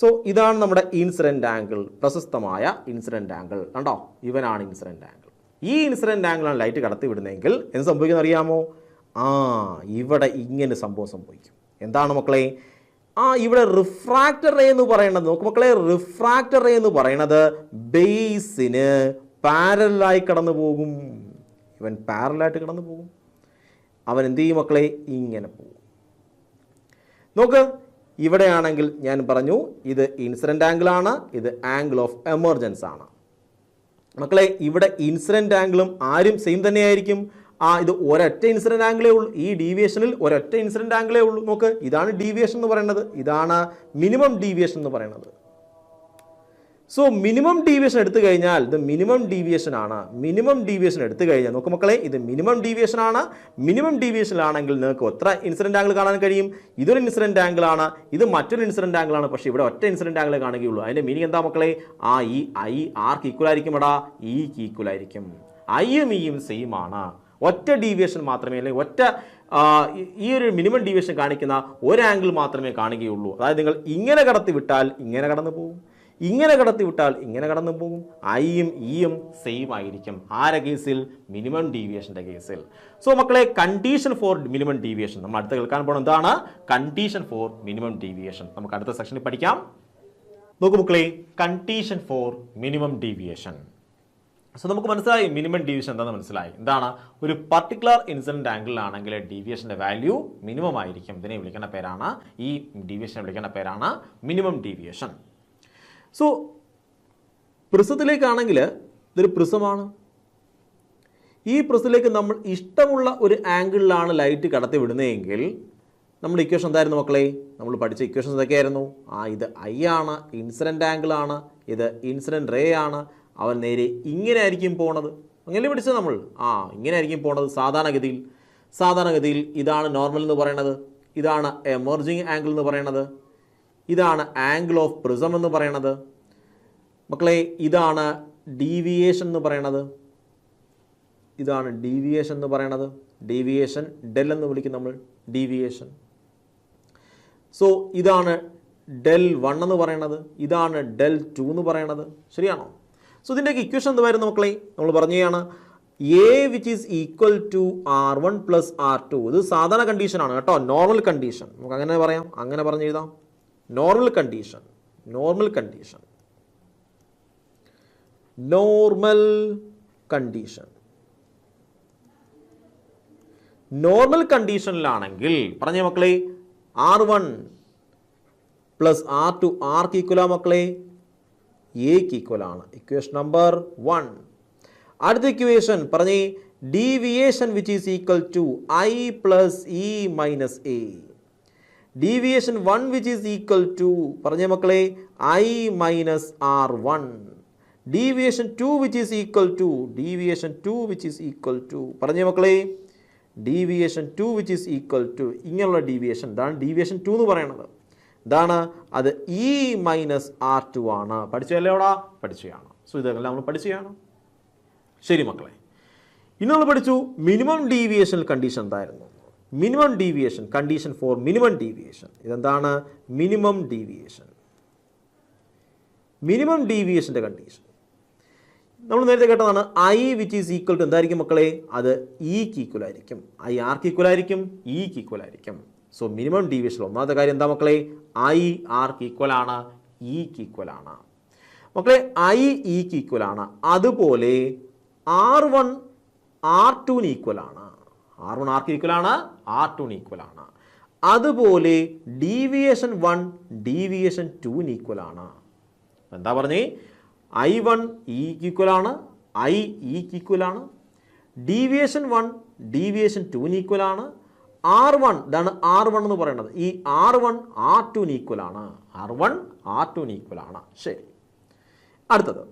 സോ ഇതാണ് നമ്മുടെ ഇൻസിഡൻറ്റ് ആംഗിൾ, പ്രശസ്തമായ ഇൻസിഡൻറ്റ് ആംഗിൾ. കണ്ടോ? ഇവനാണ് ഇൻസിഡൻറ്റ് ആംഗിൾ. ഈ ഇൻസിഡൻറ്റ് ആംഗിളാണ് ലൈറ്റ് കടത്തിവിടുന്നതെങ്കിൽ എന്ത് സംഭവിക്കുന്നത് അറിയാമോ? ഇവിടെ ഇങ്ങനെ സംഭവം സംഭവിക്കും. എന്താണ് മക്കളെ? ഇവിടെ റിഫ്രാക്റ്റർ റേ എന്ന് പറയുന്നത്, നോക്ക് മക്കളെ, റിഫ്രാക്റ്റർ റേ എന്ന് പറയുന്നത് ബേസിന് പാരലായി കടന്നു പോകും. ഇവൻ പാരലായിട്ട് കടന്നു പോകും. അവൻ എന്ത് ചെയ്യും മക്കളെ? ഇങ്ങനെ പോകും. നോക്ക്, ഇവിടെയാണെങ്കിൽ ഞാൻ പറഞ്ഞു ഇത് ഇൻസിഡൻറ്റ് ആംഗിൾ ആണ്, ഇത് ആംഗിൾ ഓഫ് എമർജൻസ് ആണ്. മക്കളെ, ഇവിടെ ഇൻസിഡൻറ്റ് ആംഗിളും ആരും സെയിം തന്നെയായിരിക്കും. ഇത് ഒരൊറ്റ ഇൻസിഡൻറ്റ് ആംഗിളേ ഉള്ളൂ. ഈ ഡീവിയേഷനിൽ ഒരൊറ്റ ഇൻസിഡൻറ്റ് ആംഗിളേ ഉള്ളൂ. നോക്ക്, ഇതാണ് ഡീവിയേഷൻ എന്ന് പറയുന്നത്, ഇതാണ് മിനിമം ഡീവിയേഷൻ എന്ന് പറയുന്നത്. സോ മിനിമം ഡീവിയേഷൻ എടുത്തു കഴിഞ്ഞാൽ ഇത് മിനിമം ഡീവിയേഷൻ ആണ്. മിനിമം ഡീവിയേഷൻ എടുത്തു കഴിഞ്ഞാൽ നോക്ക് മക്കളെ, ഇത് മിനിമം ഡീവിയേഷൻ ആണ്. മിനിമം ഡീവിയേഷനിലാണെങ്കിൽ നിങ്ങൾക്ക് എത്ര ഇൻസിഡൻറ്റ് ആംഗിൾ കാണാൻ കഴിയും? ഇതൊരു ഇൻസിഡൻറ്റ് ആംഗിൾ ആണ്, ഇത് മറ്റൊരു ഇൻസിഡൻറ്റ് ആംഗിൾ ആണ്. പക്ഷേ ഇവിടെ ഒറ്റ ഇൻസിഡൻറ്റ് ആംഗിൾ കാണുകയുള്ളൂ. അതിൻ്റെ മീനിങ് എന്താ മക്കളെ? ഈ ഐ ആർക്ക് ഈക്വൽ ആയിരിക്കും? എടാ, ഇക്ക് ഈക്വൽ ആയിരിക്കും. ഐയും ഇയും സെയിം ആണ്. ഒറ്റ ഡീവിയേഷൻ മാത്രമേ, അല്ലെങ്കിൽ ഒറ്റ ഈ ഒരു മിനിമം ഡീവിയേഷൻ കാണിക്കുന്ന ഒരു ആംഗിൾ മാത്രമേ കാണുകയുള്ളൂ. അതായത് നിങ്ങൾ ഇങ്ങനെ കടത്തി വിട്ടാൽ ഇങ്ങനെ കടന്നു പോകും, ഇങ്ങനെ കടത്തി വിട്ടാൽ ഇങ്ങനെ കടന്നു പോകും. ഐയും ഇയും സെയിം ആയിരിക്കും. ആരുടെ കേസിൽ? മിനിമം ഡീവിയേഷൻ്റെ കേസിൽ. സോ മക്കളെ, കണ്ടീഷൻ ഫോർ മിനിമം ഡീവിയേഷൻ നമ്മൾ അടുത്ത് കേൾക്കാൻ പോകുന്നത് എന്താണ്? കണ്ടീഷൻ ഫോർ മിനിമം ഡീവിയേഷൻ നമുക്ക് അടുത്ത സെക്ഷനിൽ പഠിക്കാം. നോക്കൂ മക്കളെ, condition for minimum deviation. So നമുക്ക് മനസ്സിലായി മിനിമം ഡീവിയേഷൻ എന്താണെന്ന് മനസ്സിലായി. എന്താണ്? ഒരു പർട്ടിക്കുലർ ഇൻസിഡൻറ്റ് ആംഗിളിലാണെങ്കിൽ ഡീവിയേഷൻ്റെ വാല്യൂ മിനിമം ആയിരിക്കും. ഇതിനെ വിളിക്കുന്ന പേരാണ്, ഈ ഡീവിയേഷനെ വിളിക്കുന്ന പേരാണ് മിനിമം ഡീവിയേഷൻ. സോ പ്രിസത്തിലേക്കാണെങ്കിൽ ഇതൊരു പ്രിസമാണ്. ഈ പ്രിസത്തിലേക്ക് നമ്മൾ ഇഷ്ടമുള്ള ഒരു ആംഗിളിലാണ് ലൈറ്റ് കടത്തി വിടുന്നതെങ്കിൽ നമ്മുടെ ഇക്വേഷൻ എന്തായിരുന്നു മക്കളെ? നമ്മൾ പഠിച്ച ഇക്വേഷൻസ് എന്തൊക്കെയായിരുന്നു? ഇത് ഐ ആണ്, ഇൻസിഡൻറ്റ് ആംഗിൾ ആണ്, ഇത് ഇൻസിഡൻറ്റ് റേ ആണ്. അവൻ നേരെ ഇങ്ങനെ ആയിരിക്കും പോണത്. അങ്ങനെ പഠിച്ചത് നമ്മൾ. ഇങ്ങനെ ആയിരിക്കും പോണത് സാധാരണഗതിയിൽ. ഇതാണ് നോർമൽ എന്ന് പറയുന്നത്, ഇതാണ് എമർജിങ് ആംഗിൾ എന്ന് പറയുന്നത്, ഇതാണ് ആംഗിൾ ഓഫ് പ്രിസം എന്ന് പറയുന്നത്. മക്കളെ, ഇതാണ് ഡീവിയേഷൻ എന്ന് പറയുന്നത്, ഇതാണ് ഡീവിയേഷൻ എന്ന് പറയുന്നത്. ഡീവിയേഷൻ ഡെൽ എന്ന് വിളിക്കും നമ്മൾ, ഡീവിയേഷൻ. സോ ഇതാണ് ഡെൽ 1 എന്ന് പറയുന്നത്, ഇതാണ് ഡെൽ 2 എന്ന് പറയുന്നത്. ശരിയാണോ? സോ ഇതിൻ്റെയൊക്കെ ഇക്വേഷൻ എന്തായിരുന്നു മക്കളെ? നമ്മൾ പറഞ്ഞതാണ് A which is equal to R1 plus R2. ഇത് സാധാരണ കണ്ടീഷനാണ് കേട്ടോ, നോർമൽ കണ്ടീഷൻ. നമുക്ക് അങ്ങനെ പറയാം, അങ്ങനെ പറഞ്ഞെഴുതാം. Normal condition, normal condition, normal condition. Normal കണ്ടീഷനിലാണെങ്കിൽ പറഞ്ഞ മക്കളെ R1 പ്ലസ് R2 ആർക്ക് ഈക്വലാ മക്കളെ? എക്ക് ഈക്വലാണ്. Equation number 1. അടുത്ത ഇക്വേഷൻ പറഞ്ഞേ deviation which is equal to I plus E minus A. Deviation 1 which is equal to പറഞ്ഞ മക്കളെ I minus R1. Deviation 2 which is equal to deviation 2 which is equal to പറഞ്ഞ മക്കളെ deviation 2 which is equal to ഇങ്ങനെയുള്ള deviation ഇതാണ് deviation 2 എന്ന് പറയുന്നത്. ഇതാണ് അത് E മൈനസ് R2 ആണ്. പഠിച്ചല്ലേ അവിടെ? പഠിച്ചതാണ്. സോ ഇതെല്ലാം നമ്മൾ പഠിച്ചതാണ്. ശരി മക്കളെ, ഇനി നമ്മൾ പഠിച്ചു മിനിമം ഡീവിയേഷൻ കണ്ടീഷൻ എന്തായിരുന്നു? Minimum deviation condition for minimum deviation. ഇതെന്താണ്? Minimum deviation. മിനിമം ഡീവിയേഷൻ്റെ കണ്ടീഷൻ നമ്മൾ നേരത്തെ കേട്ടതാണ് I which is equal to എന്തായിരിക്കും മക്കളെ? അത് Eക്ക് ഈക്വൽ ആയിരിക്കും. I ആർക്ക് ഈക്വൽ ആയിരിക്കും? Eക്ക് ഈക്വൽ ആയിരിക്കും. സോ മിനിമം ഡീവിയേഷൻ ഒന്നാമത്തെ കാര്യം എന്താ മക്കളെ? I ആർക്ക് ഈക്വൽ ആണ്? Eക്ക് ഈക്വൽ ആണ്. മക്കളെ I Eക്ക് ഈക്വൽ ആണ്. അതുപോലെ R1 R2 ഈക്വൽ ആണ്. R1 ആർക്ക് ഈക്വൽ ആണ്? R2 ഈക്വൽ ആണ്. അതുപോലെ ഡീവിയേഷൻ 1 ഡീവിയേഷൻ 2 ഈക്വൽ ആണ്. എന്താ പറഞ്ഞേ? I1 Eക്ക് ഈക്വൽ ആണ്, I Eക്ക് ഈക്വൽ ആണ്. ഡീവിയേഷൻ 1 ഡീവിയേഷൻ 2 ഈക്വൽ ആണ്. R1 ഇതാണ് R1 എന്ന് പറയുന്നത്. ഈ R1 R2 ഈക്വൽ ആണ്. R1 R2 ഈക്വൽ ആണ്. ശരി, അടുത്തത്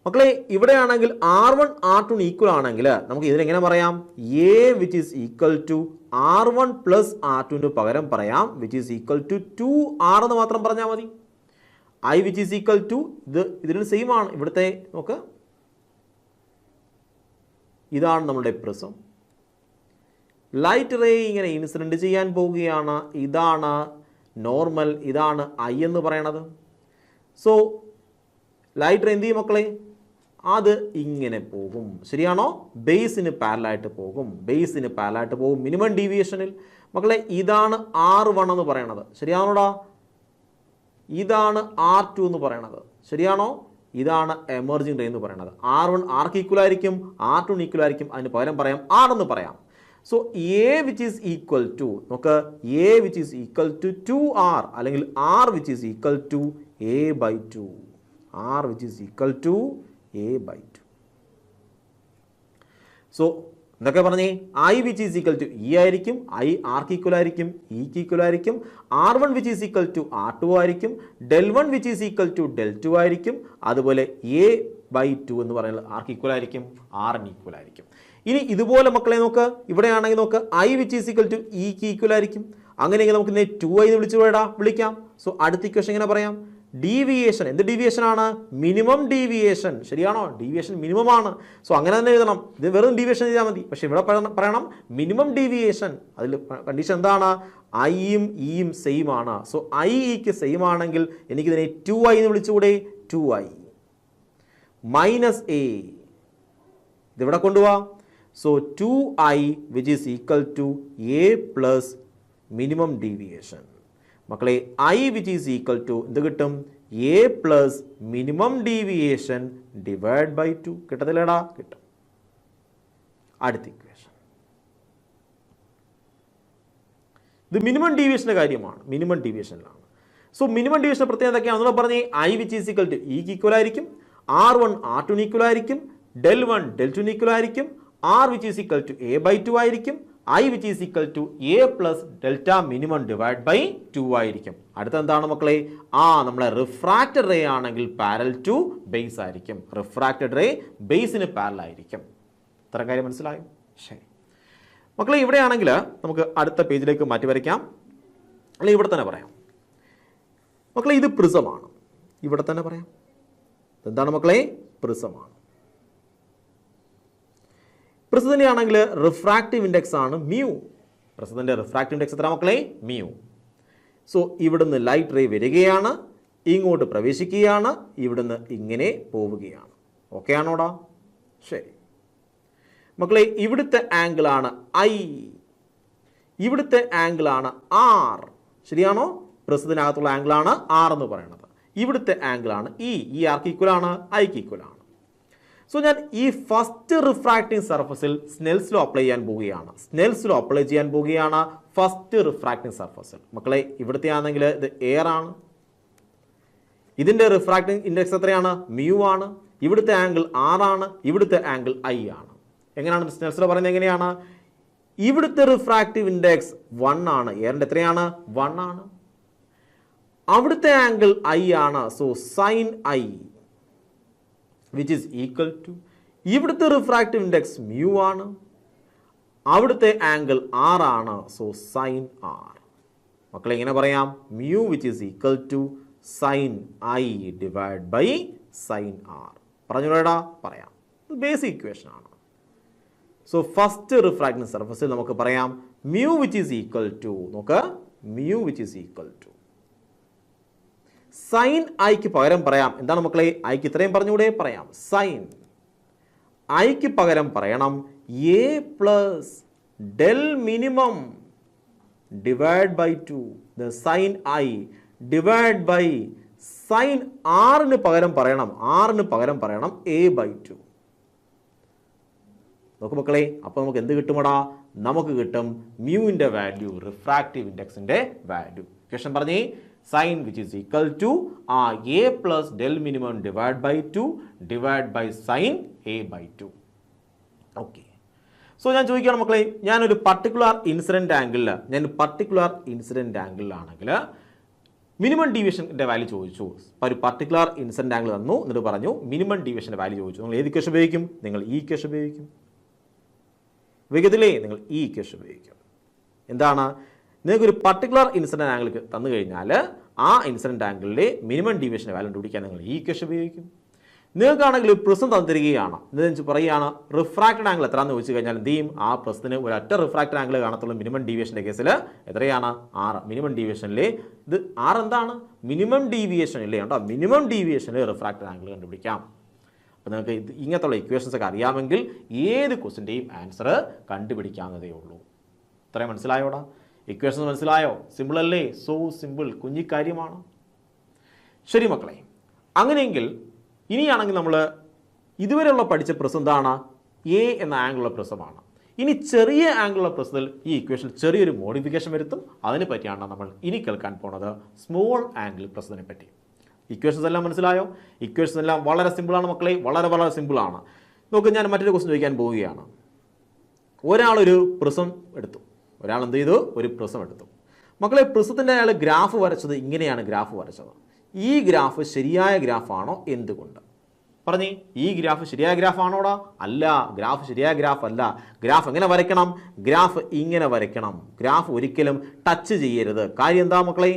മക്കളെ ഇവിടെയാണെങ്കിൽ R1 R2 ഈക്വൽ ആണെങ്കിൽ നമുക്ക് ഇതിനെങ്ങനെ പറയാം? A which is equal to R1 plus R2 പകരം പറയാം which is equal to 2R എന്ന് മാത്രം പറഞ്ഞാൽ മതി. I which is equal to ഇതിന് സെയിം ആണ്. ഇവിടുത്തെ നോക്ക്, ഇതാണ് നമ്മുടെ പ്രിസം. ലൈറ്റ് റേ ഇങ്ങനെ ഇൻസിഡൻറ്റ് ചെയ്യാൻ പോവുകയാണ്. ഇതാണ് നോർമൽ, ഇതാണ് I എന്ന് പറയണത്. സോ ലൈറ്റ് റേ എന്ത് ചെയ്യും മക്കളെ? അത് ഇങ്ങനെ പോകും. ശരിയാണോ? ബേസിന് പാരലായിട്ട് പോകും. ബേസിന് പാരലായിട്ട് പോകും മിനിമം ഡീവിയേഷനിൽ. മക്കളെ ഇതാണ് R1 എന്ന് പറയണത്. ശരിയാണോടാ? ഇതാണ് R2 എന്ന് പറയണത്. ശരിയാണോ? ഇതാണ് എമർജിംഗ് റേ എന്ന് പറയുന്നത്. R1 ആർക്ക് ഈക്വൽ ആയിരിക്കും? R2 ഈക്വൽ ആയിരിക്കും. അതിന് പകരം പറയാം R എന്ന് പറയാം. So A which is equal to നമുക്ക് A which is equal to 2R അല്ലെങ്കിൽ R which is equal to A/2. R which is equal to A/2. So എന്തൊക്കെ പറഞ്ഞേ? I which is equal to E ആയിരിക്കും. I ആർക്ക് equal ആയിരിക്കും? Eക്ക് equal ആയിരിക്കും. R1 which is equal to R2 ആയിരിക്കും. del1 which is equal to del2 ആയിരിക്കും. അതുപോലെ A/2 എന്ന് പറയുന്നത് ആർക്ക് ഈക്വൽ ആയിരിക്കും? Rന് ഈക്വൽ ആയിരിക്കും. ഇനി ഇതുപോലെ മക്കളെ നോക്ക്, ഇവിടെയാണെങ്കിൽ നോക്ക് I which is equal to Eക്ക് ഈക്വൽ ആയിരിക്കും. അങ്ങനെയെങ്കിൽ നമുക്ക് ഇതിനെ 2I എന്ന് വിളിക്കാം. സോ അടുത്ത ഇക്വേഷൻ എങ്ങനെ പറയാം? ഡീവിയേഷൻ എന്ത് ഡീവിയേഷൻ ആണ്? Minimum deviation. ശരിയാണോ? ഡീവിയേഷൻ മിനിമം ആണ്. സോ അങ്ങനെ തന്നെ എഴുതണം. ഇത് വെറും ഡീവിയേഷൻ ചെയ്താൽ മതി. പക്ഷേ ഇവിടെ പറയണം മിനിമം ഡീവിയേഷൻ. അതിൽ കണ്ടീഷൻ എന്താണ്? Iയും Eയും സെയിം ആണ്. സോ I Eക്ക് സെയിം ആണെങ്കിൽ എനിക്കിതിനെ 2I എന്ന് വിളിച്ചുകൂടെ? 2I മൈനസ് A ഇതിവിടെ കൊണ്ടുപോവാ. So 2I which is equal to A plus minimum deviation. മക്കളെ I which is equal to എന്ത് കിട്ടും? A plus minimum deviation divide by 2. കിട്ടത്തില്ലടാ? കിട്ടും. അടുത്ത ഇക്വേഷൻ ഇത് മിനിമം ഡീവിയേഷൻ്റെ കാര്യമാണ്. മിനിമം ഡീവിയേഷനിലാണ്. സോ മിനിമം ഡീവിയേഷൻ പ്രത്യേകത എന്തൊക്കെയാണ്? നമ്മൾ പറഞ്ഞേ I which is equal to Eക്ക് ഈക്വൽ ആയിരിക്കും. R1 R2 ഈക്വൽ ആയിരിക്കും. del1 del2 ഈക്വൽ ആയിരിക്കും. R which is equal to A/2 ആയിരിക്കും. I which is equal to A plus delta minimum divide by 2 ആയിരിക്കും. അടുത്ത എന്താണ് മക്കളെ? നമ്മളെ റിഫ്രാക്റ്റഡ് റേ ആണെങ്കിൽ പാരൽ ടു ബേസ് ആയിരിക്കും. റിഫ്രാക്റ്റഡ് റേ ബേസിന് പാരൽ ആയിരിക്കും. ഇത്ര കാര്യം മനസ്സിലായോ? ശരി മക്കളെ, ഇവിടെയാണെങ്കിൽ നമുക്ക് അടുത്ത പേജിലേക്ക് മാറ്റി വരയ്ക്കാം. അല്ലെങ്കിൽ ഇവിടെ തന്നെ പറയാം മക്കളെ. ഇത് പ്രിസമാണ്. ഇവിടെ തന്നെ പറയാം. എന്താണ് മക്കളെ? പ്രിസമാണ്. പ്രിസത്തിൻ്റെ ആണെങ്കിൽ റിഫ്രാക്റ്റീവ് ഇൻഡെക്സ് ആണ് മ്യൂ. പ്രിസത്തിൻ്റെ റിഫ്രാക്റ്റീവ് ഇൻഡെക്സ് എത്ര മക്കളെ? മ്യൂ. സോ ഇവിടുന്ന് ലൈറ്റ് റേ വരികയാണ്. ഇങ്ങോട്ട് പ്രവേശിക്കുകയാണ്, ഇവിടുന്ന് ഇങ്ങനെ പോവുകയാണ്. ഓക്കെ ആണോടാ? ശരി മക്കളെ, ഇവിടുത്തെ ആംഗിളാണ് ഐ, ഇവിടുത്തെ ആംഗിളാണ് ആർ. ശരിയാണോ? പ്രസ്ഥത്തിനകത്തുള്ള ആംഗിളാണ് ആർ എന്ന് പറയുന്നത്. ഇവിടുത്തെ ആംഗിളാണ് ഈ ആർക്ക് ഈക്വലാണ്, ഐക്ക് ഈക്വലാണ്. സോ ഞാൻ ഈ ഫസ്റ്റ് റിഫ്രാക്റ്റിംഗ് സർഫസിൽ സ്നെൽസ് ലോ അപ്ലൈ ചെയ്യാൻ പോവുകയാണ്. സ്നെൽസ് ലോ അപ്ലൈ ചെയ്യാൻ പോവുകയാണ് ഫസ്റ്റ് റിഫ്രാക്റ്റിംഗ് സർഫസിൽ. മക്കളെ, ഇവിടുത്തെ ആണെങ്കിൽ ഇത് എയർ ആണ്, ഇതിൻ്റെ റിഫ്രാക്റ്റിംഗ് ഇൻഡെക്സ് എത്രയാണ്? മ്യൂ ആണ്. ഇവിടുത്തെ ആംഗിൾ ആർ ആണ്, ഇവിടുത്തെ ആംഗിൾ ഐ ആണ്. എങ്ങനെയാണ് സ്നെൽസ് ലോ പറയുന്നത്? എങ്ങനെയാണ്? ഇവിടുത്തെ റിഫ്രാക്റ്റീവ് ഇൻഡെക്സ് 1 ആണ്, എയറിൻ്റെ എത്രയാണ്? 1 ആണ്. അവിടുത്തെ ആംഗിൾ ഐ ആണ്, so sine I which is equal to, ഇവിടുത്തെ റിഫ്രാക്റ്റീവ് ഇൻഡെക്സ് മ്യൂ ആണ്, അവിടുത്തെ ആംഗിൾ ആർ ആണ്, സോ സൈൻ ആർ. മക്കളെ എങ്ങനെ പറയാം? Mu which is equal to sine I divide by sine R. പറഞ്ഞോടാ? പറയാം. ബേസിക് ഇക്വേഷൻ ആണ്. സോ ഫസ്റ്റ് റിഫ്രാക്റ്റിംഗ് സർഫസിൽ നമുക്ക് പറയാം mu which is equal to, നോക്ക്, mu which is equal to sine ഐക്ക് പകരം പറയാം. എന്താണ് മക്കളെ? ഐക്ക് ഇത്രയും പറഞ്ഞുകൂടെ? പറയാം. സൈൻ ഐക്ക് പകരം പറയണം A plus del minimum divide by 2 the sine I divide by sine ആറിന് പകരം പറയണം, ആറിന് പകരം പറയണം എ ബൈ 2. നോക്കൂ മക്കളെ, അപ്പോൾ നമുക്ക് എന്ത് കിട്ടുമടാ? നമുക്ക് കിട്ടും മ്യൂവിൻ്റെ വാല്യൂ, റിഫ്രാക്റ്റീവ് ഇൻഡെക്സിൻ്റെ വാല്യൂ. ക്വസ്റ്റൻ പറഞ്ഞേ, sine which is equal to A plus del minimum divide by 2 divide by sine A by 2. Okay. So ഞാൻ ചോദിക്കുകയാണ് മക്കളെ, ഞാനൊരു പർട്ടിക്കുലർ ഇൻസിഡൻറ്റ് ആംഗിളിലാണെങ്കിൽ മിനിമം ഡീവിയേഷൻ്റെ വാല്യൂ ചോദിച്ചു. ഒരു പർട്ടിക്കുലർ ഇൻസിഡൻറ്റ് ആംഗിൾ തന്നു, എന്നിട്ട് പറഞ്ഞു മിനിമം ഡീവിയേഷൻ്റെ വാല്യൂ ചോദിച്ചു. നിങ്ങൾ ഏത് ഇക്വേഷൻ ഉപയോഗിക്കും? നിങ്ങൾ ഈ ഇക്വേഷൻ ഉപയോഗിക്കും. ഉപയോഗിക്കത്തില്ലേ? നിങ്ങൾ ഈ ഇക്വേഷൻ ഉപയോഗിക്കും. എന്താണ്? നിങ്ങൾക്കൊരു പർട്ടിക്കുലർ ഇൻസിഡൻറ്റ് ആംഗിൾ തന്നു കഴിഞ്ഞാൽ ആ ഇൻസിഡൻറ്റ് ആംഗിളിലെ മിനിമം ഡീവിയേഷൻ്റെ വാല്യൂ കണ്ടുപിടിക്കാൻ നിങ്ങൾ ഈ ഇക്വേഷൻ ഉപയോഗിക്കും. നിങ്ങൾക്കാണെങ്കിൽ പ്രിസം തന്നിരിക്കുകയാണ്, എന്ന് പറയുകയാണ് റിഫ്രാക്റ്റഡ് ആംഗിൾ എത്രയാണെന്ന് ചോദിച്ചു കഴിഞ്ഞാൽ എന്ത് ചെയ്യും? ആ പ്രസത്തിന് ഒരൊറ്റ റിഫ്രാക്റ്റഡ് ആംഗിൾ കാണത്തുള്ളൂ. മിനിമം ഡീവിയേഷൻ്റെ കേസിൽ എത്രയാണ്? 6. മിനിമം ഡീവിയേഷനിലെ ഇത് 6 എന്താണ്? മിനിമം ഡീവിയേഷനിലെ ഉണ്ടോ? മിനിമം ഡീവിയേഷനിൽ റിഫ്രാക്റ്റഡ് ആംഗിൾ കണ്ടുപിടിക്കാം. അപ്പോൾ നിങ്ങൾക്ക് ഇങ്ങനത്തുള്ള ഇക്വേഷൻസ് ഒക്കെ അറിയാമെങ്കിൽ ഏത് ക്വസ്റ്റിൻ്റെയും ആൻസർ കണ്ടുപിടിക്കാവുന്നതേ ഉള്ളൂ. ഇത്രയും മനസ്സിലായോടാ? ഇക്വേഷൻസ് മനസ്സിലായോ? സിമ്പിൾ അല്ലേ? സോ സിമ്പിൾ, കുഞ്ഞിക്കാര്യമാണ്. ശരി മക്കളെ, അങ്ങനെയെങ്കിൽ ഇനിയാണെങ്കിൽ നമ്മൾ ഇതുവരെയുള്ള പഠിച്ച പ്രിസം എന്താണ്? എ എന്ന ആംഗിളുള്ള പ്രിസമാണ്. ഇനി ചെറിയ ആംഗിളുള്ള പ്രിസത്തിൽ ഈ ഇക്വേഷനിൽ ചെറിയൊരു മോഡിഫിക്കേഷൻ വരുത്തും. അതിനെ പറ്റിയാണ് നമ്മൾ ഇനി കേൾക്കാൻ പോണത്, സ്മോൾ ആംഗിൾ പ്രിസത്തിനെ പറ്റി. ഇക്വേഷൻസ് എല്ലാം മനസ്സിലായോ? ഇക്വേഷൻസ് എല്ലാം വളരെ സിമ്പിളാണ് മക്കളെ, വളരെ വളരെ സിമ്പിളാണ്. നോക്ക്, ഞാൻ മറ്റൊരു ക്വസ്റ്റ്യൻ ചോദിക്കാൻ പോവുകയാണ്. ഒരാളൊരു പ്രിസം എടുത്തു. ഒരാൾ എന്ത് ചെയ്തു? ഒരു പ്രിസം എടുത്തു. മക്കളെ, പ്രിസത്തിൻ്റെ അയാൾ ഗ്രാഫ് വരച്ചത് ഇങ്ങനെയാണ്. ഗ്രാഫ് വരച്ചത് ഈ ഗ്രാഫ് ശരിയായ ഗ്രാഫാണോ? എന്തുകൊണ്ട്? പറഞ്ഞേ, ഈ ഗ്രാഫ് ശരിയായ ഗ്രാഫാണോടാ? അല്ല, ഗ്രാഫ് ശരിയായ ഗ്രാഫ് അല്ല. ഗ്രാഫ് എങ്ങനെ വരയ്ക്കണം? ഗ്രാഫ് ഇങ്ങനെ വരയ്ക്കണം. ഗ്രാഫ് ഒരിക്കലും ടച്ച് ചെയ്യരുത്. കാര്യം എന്താ മക്കളെ?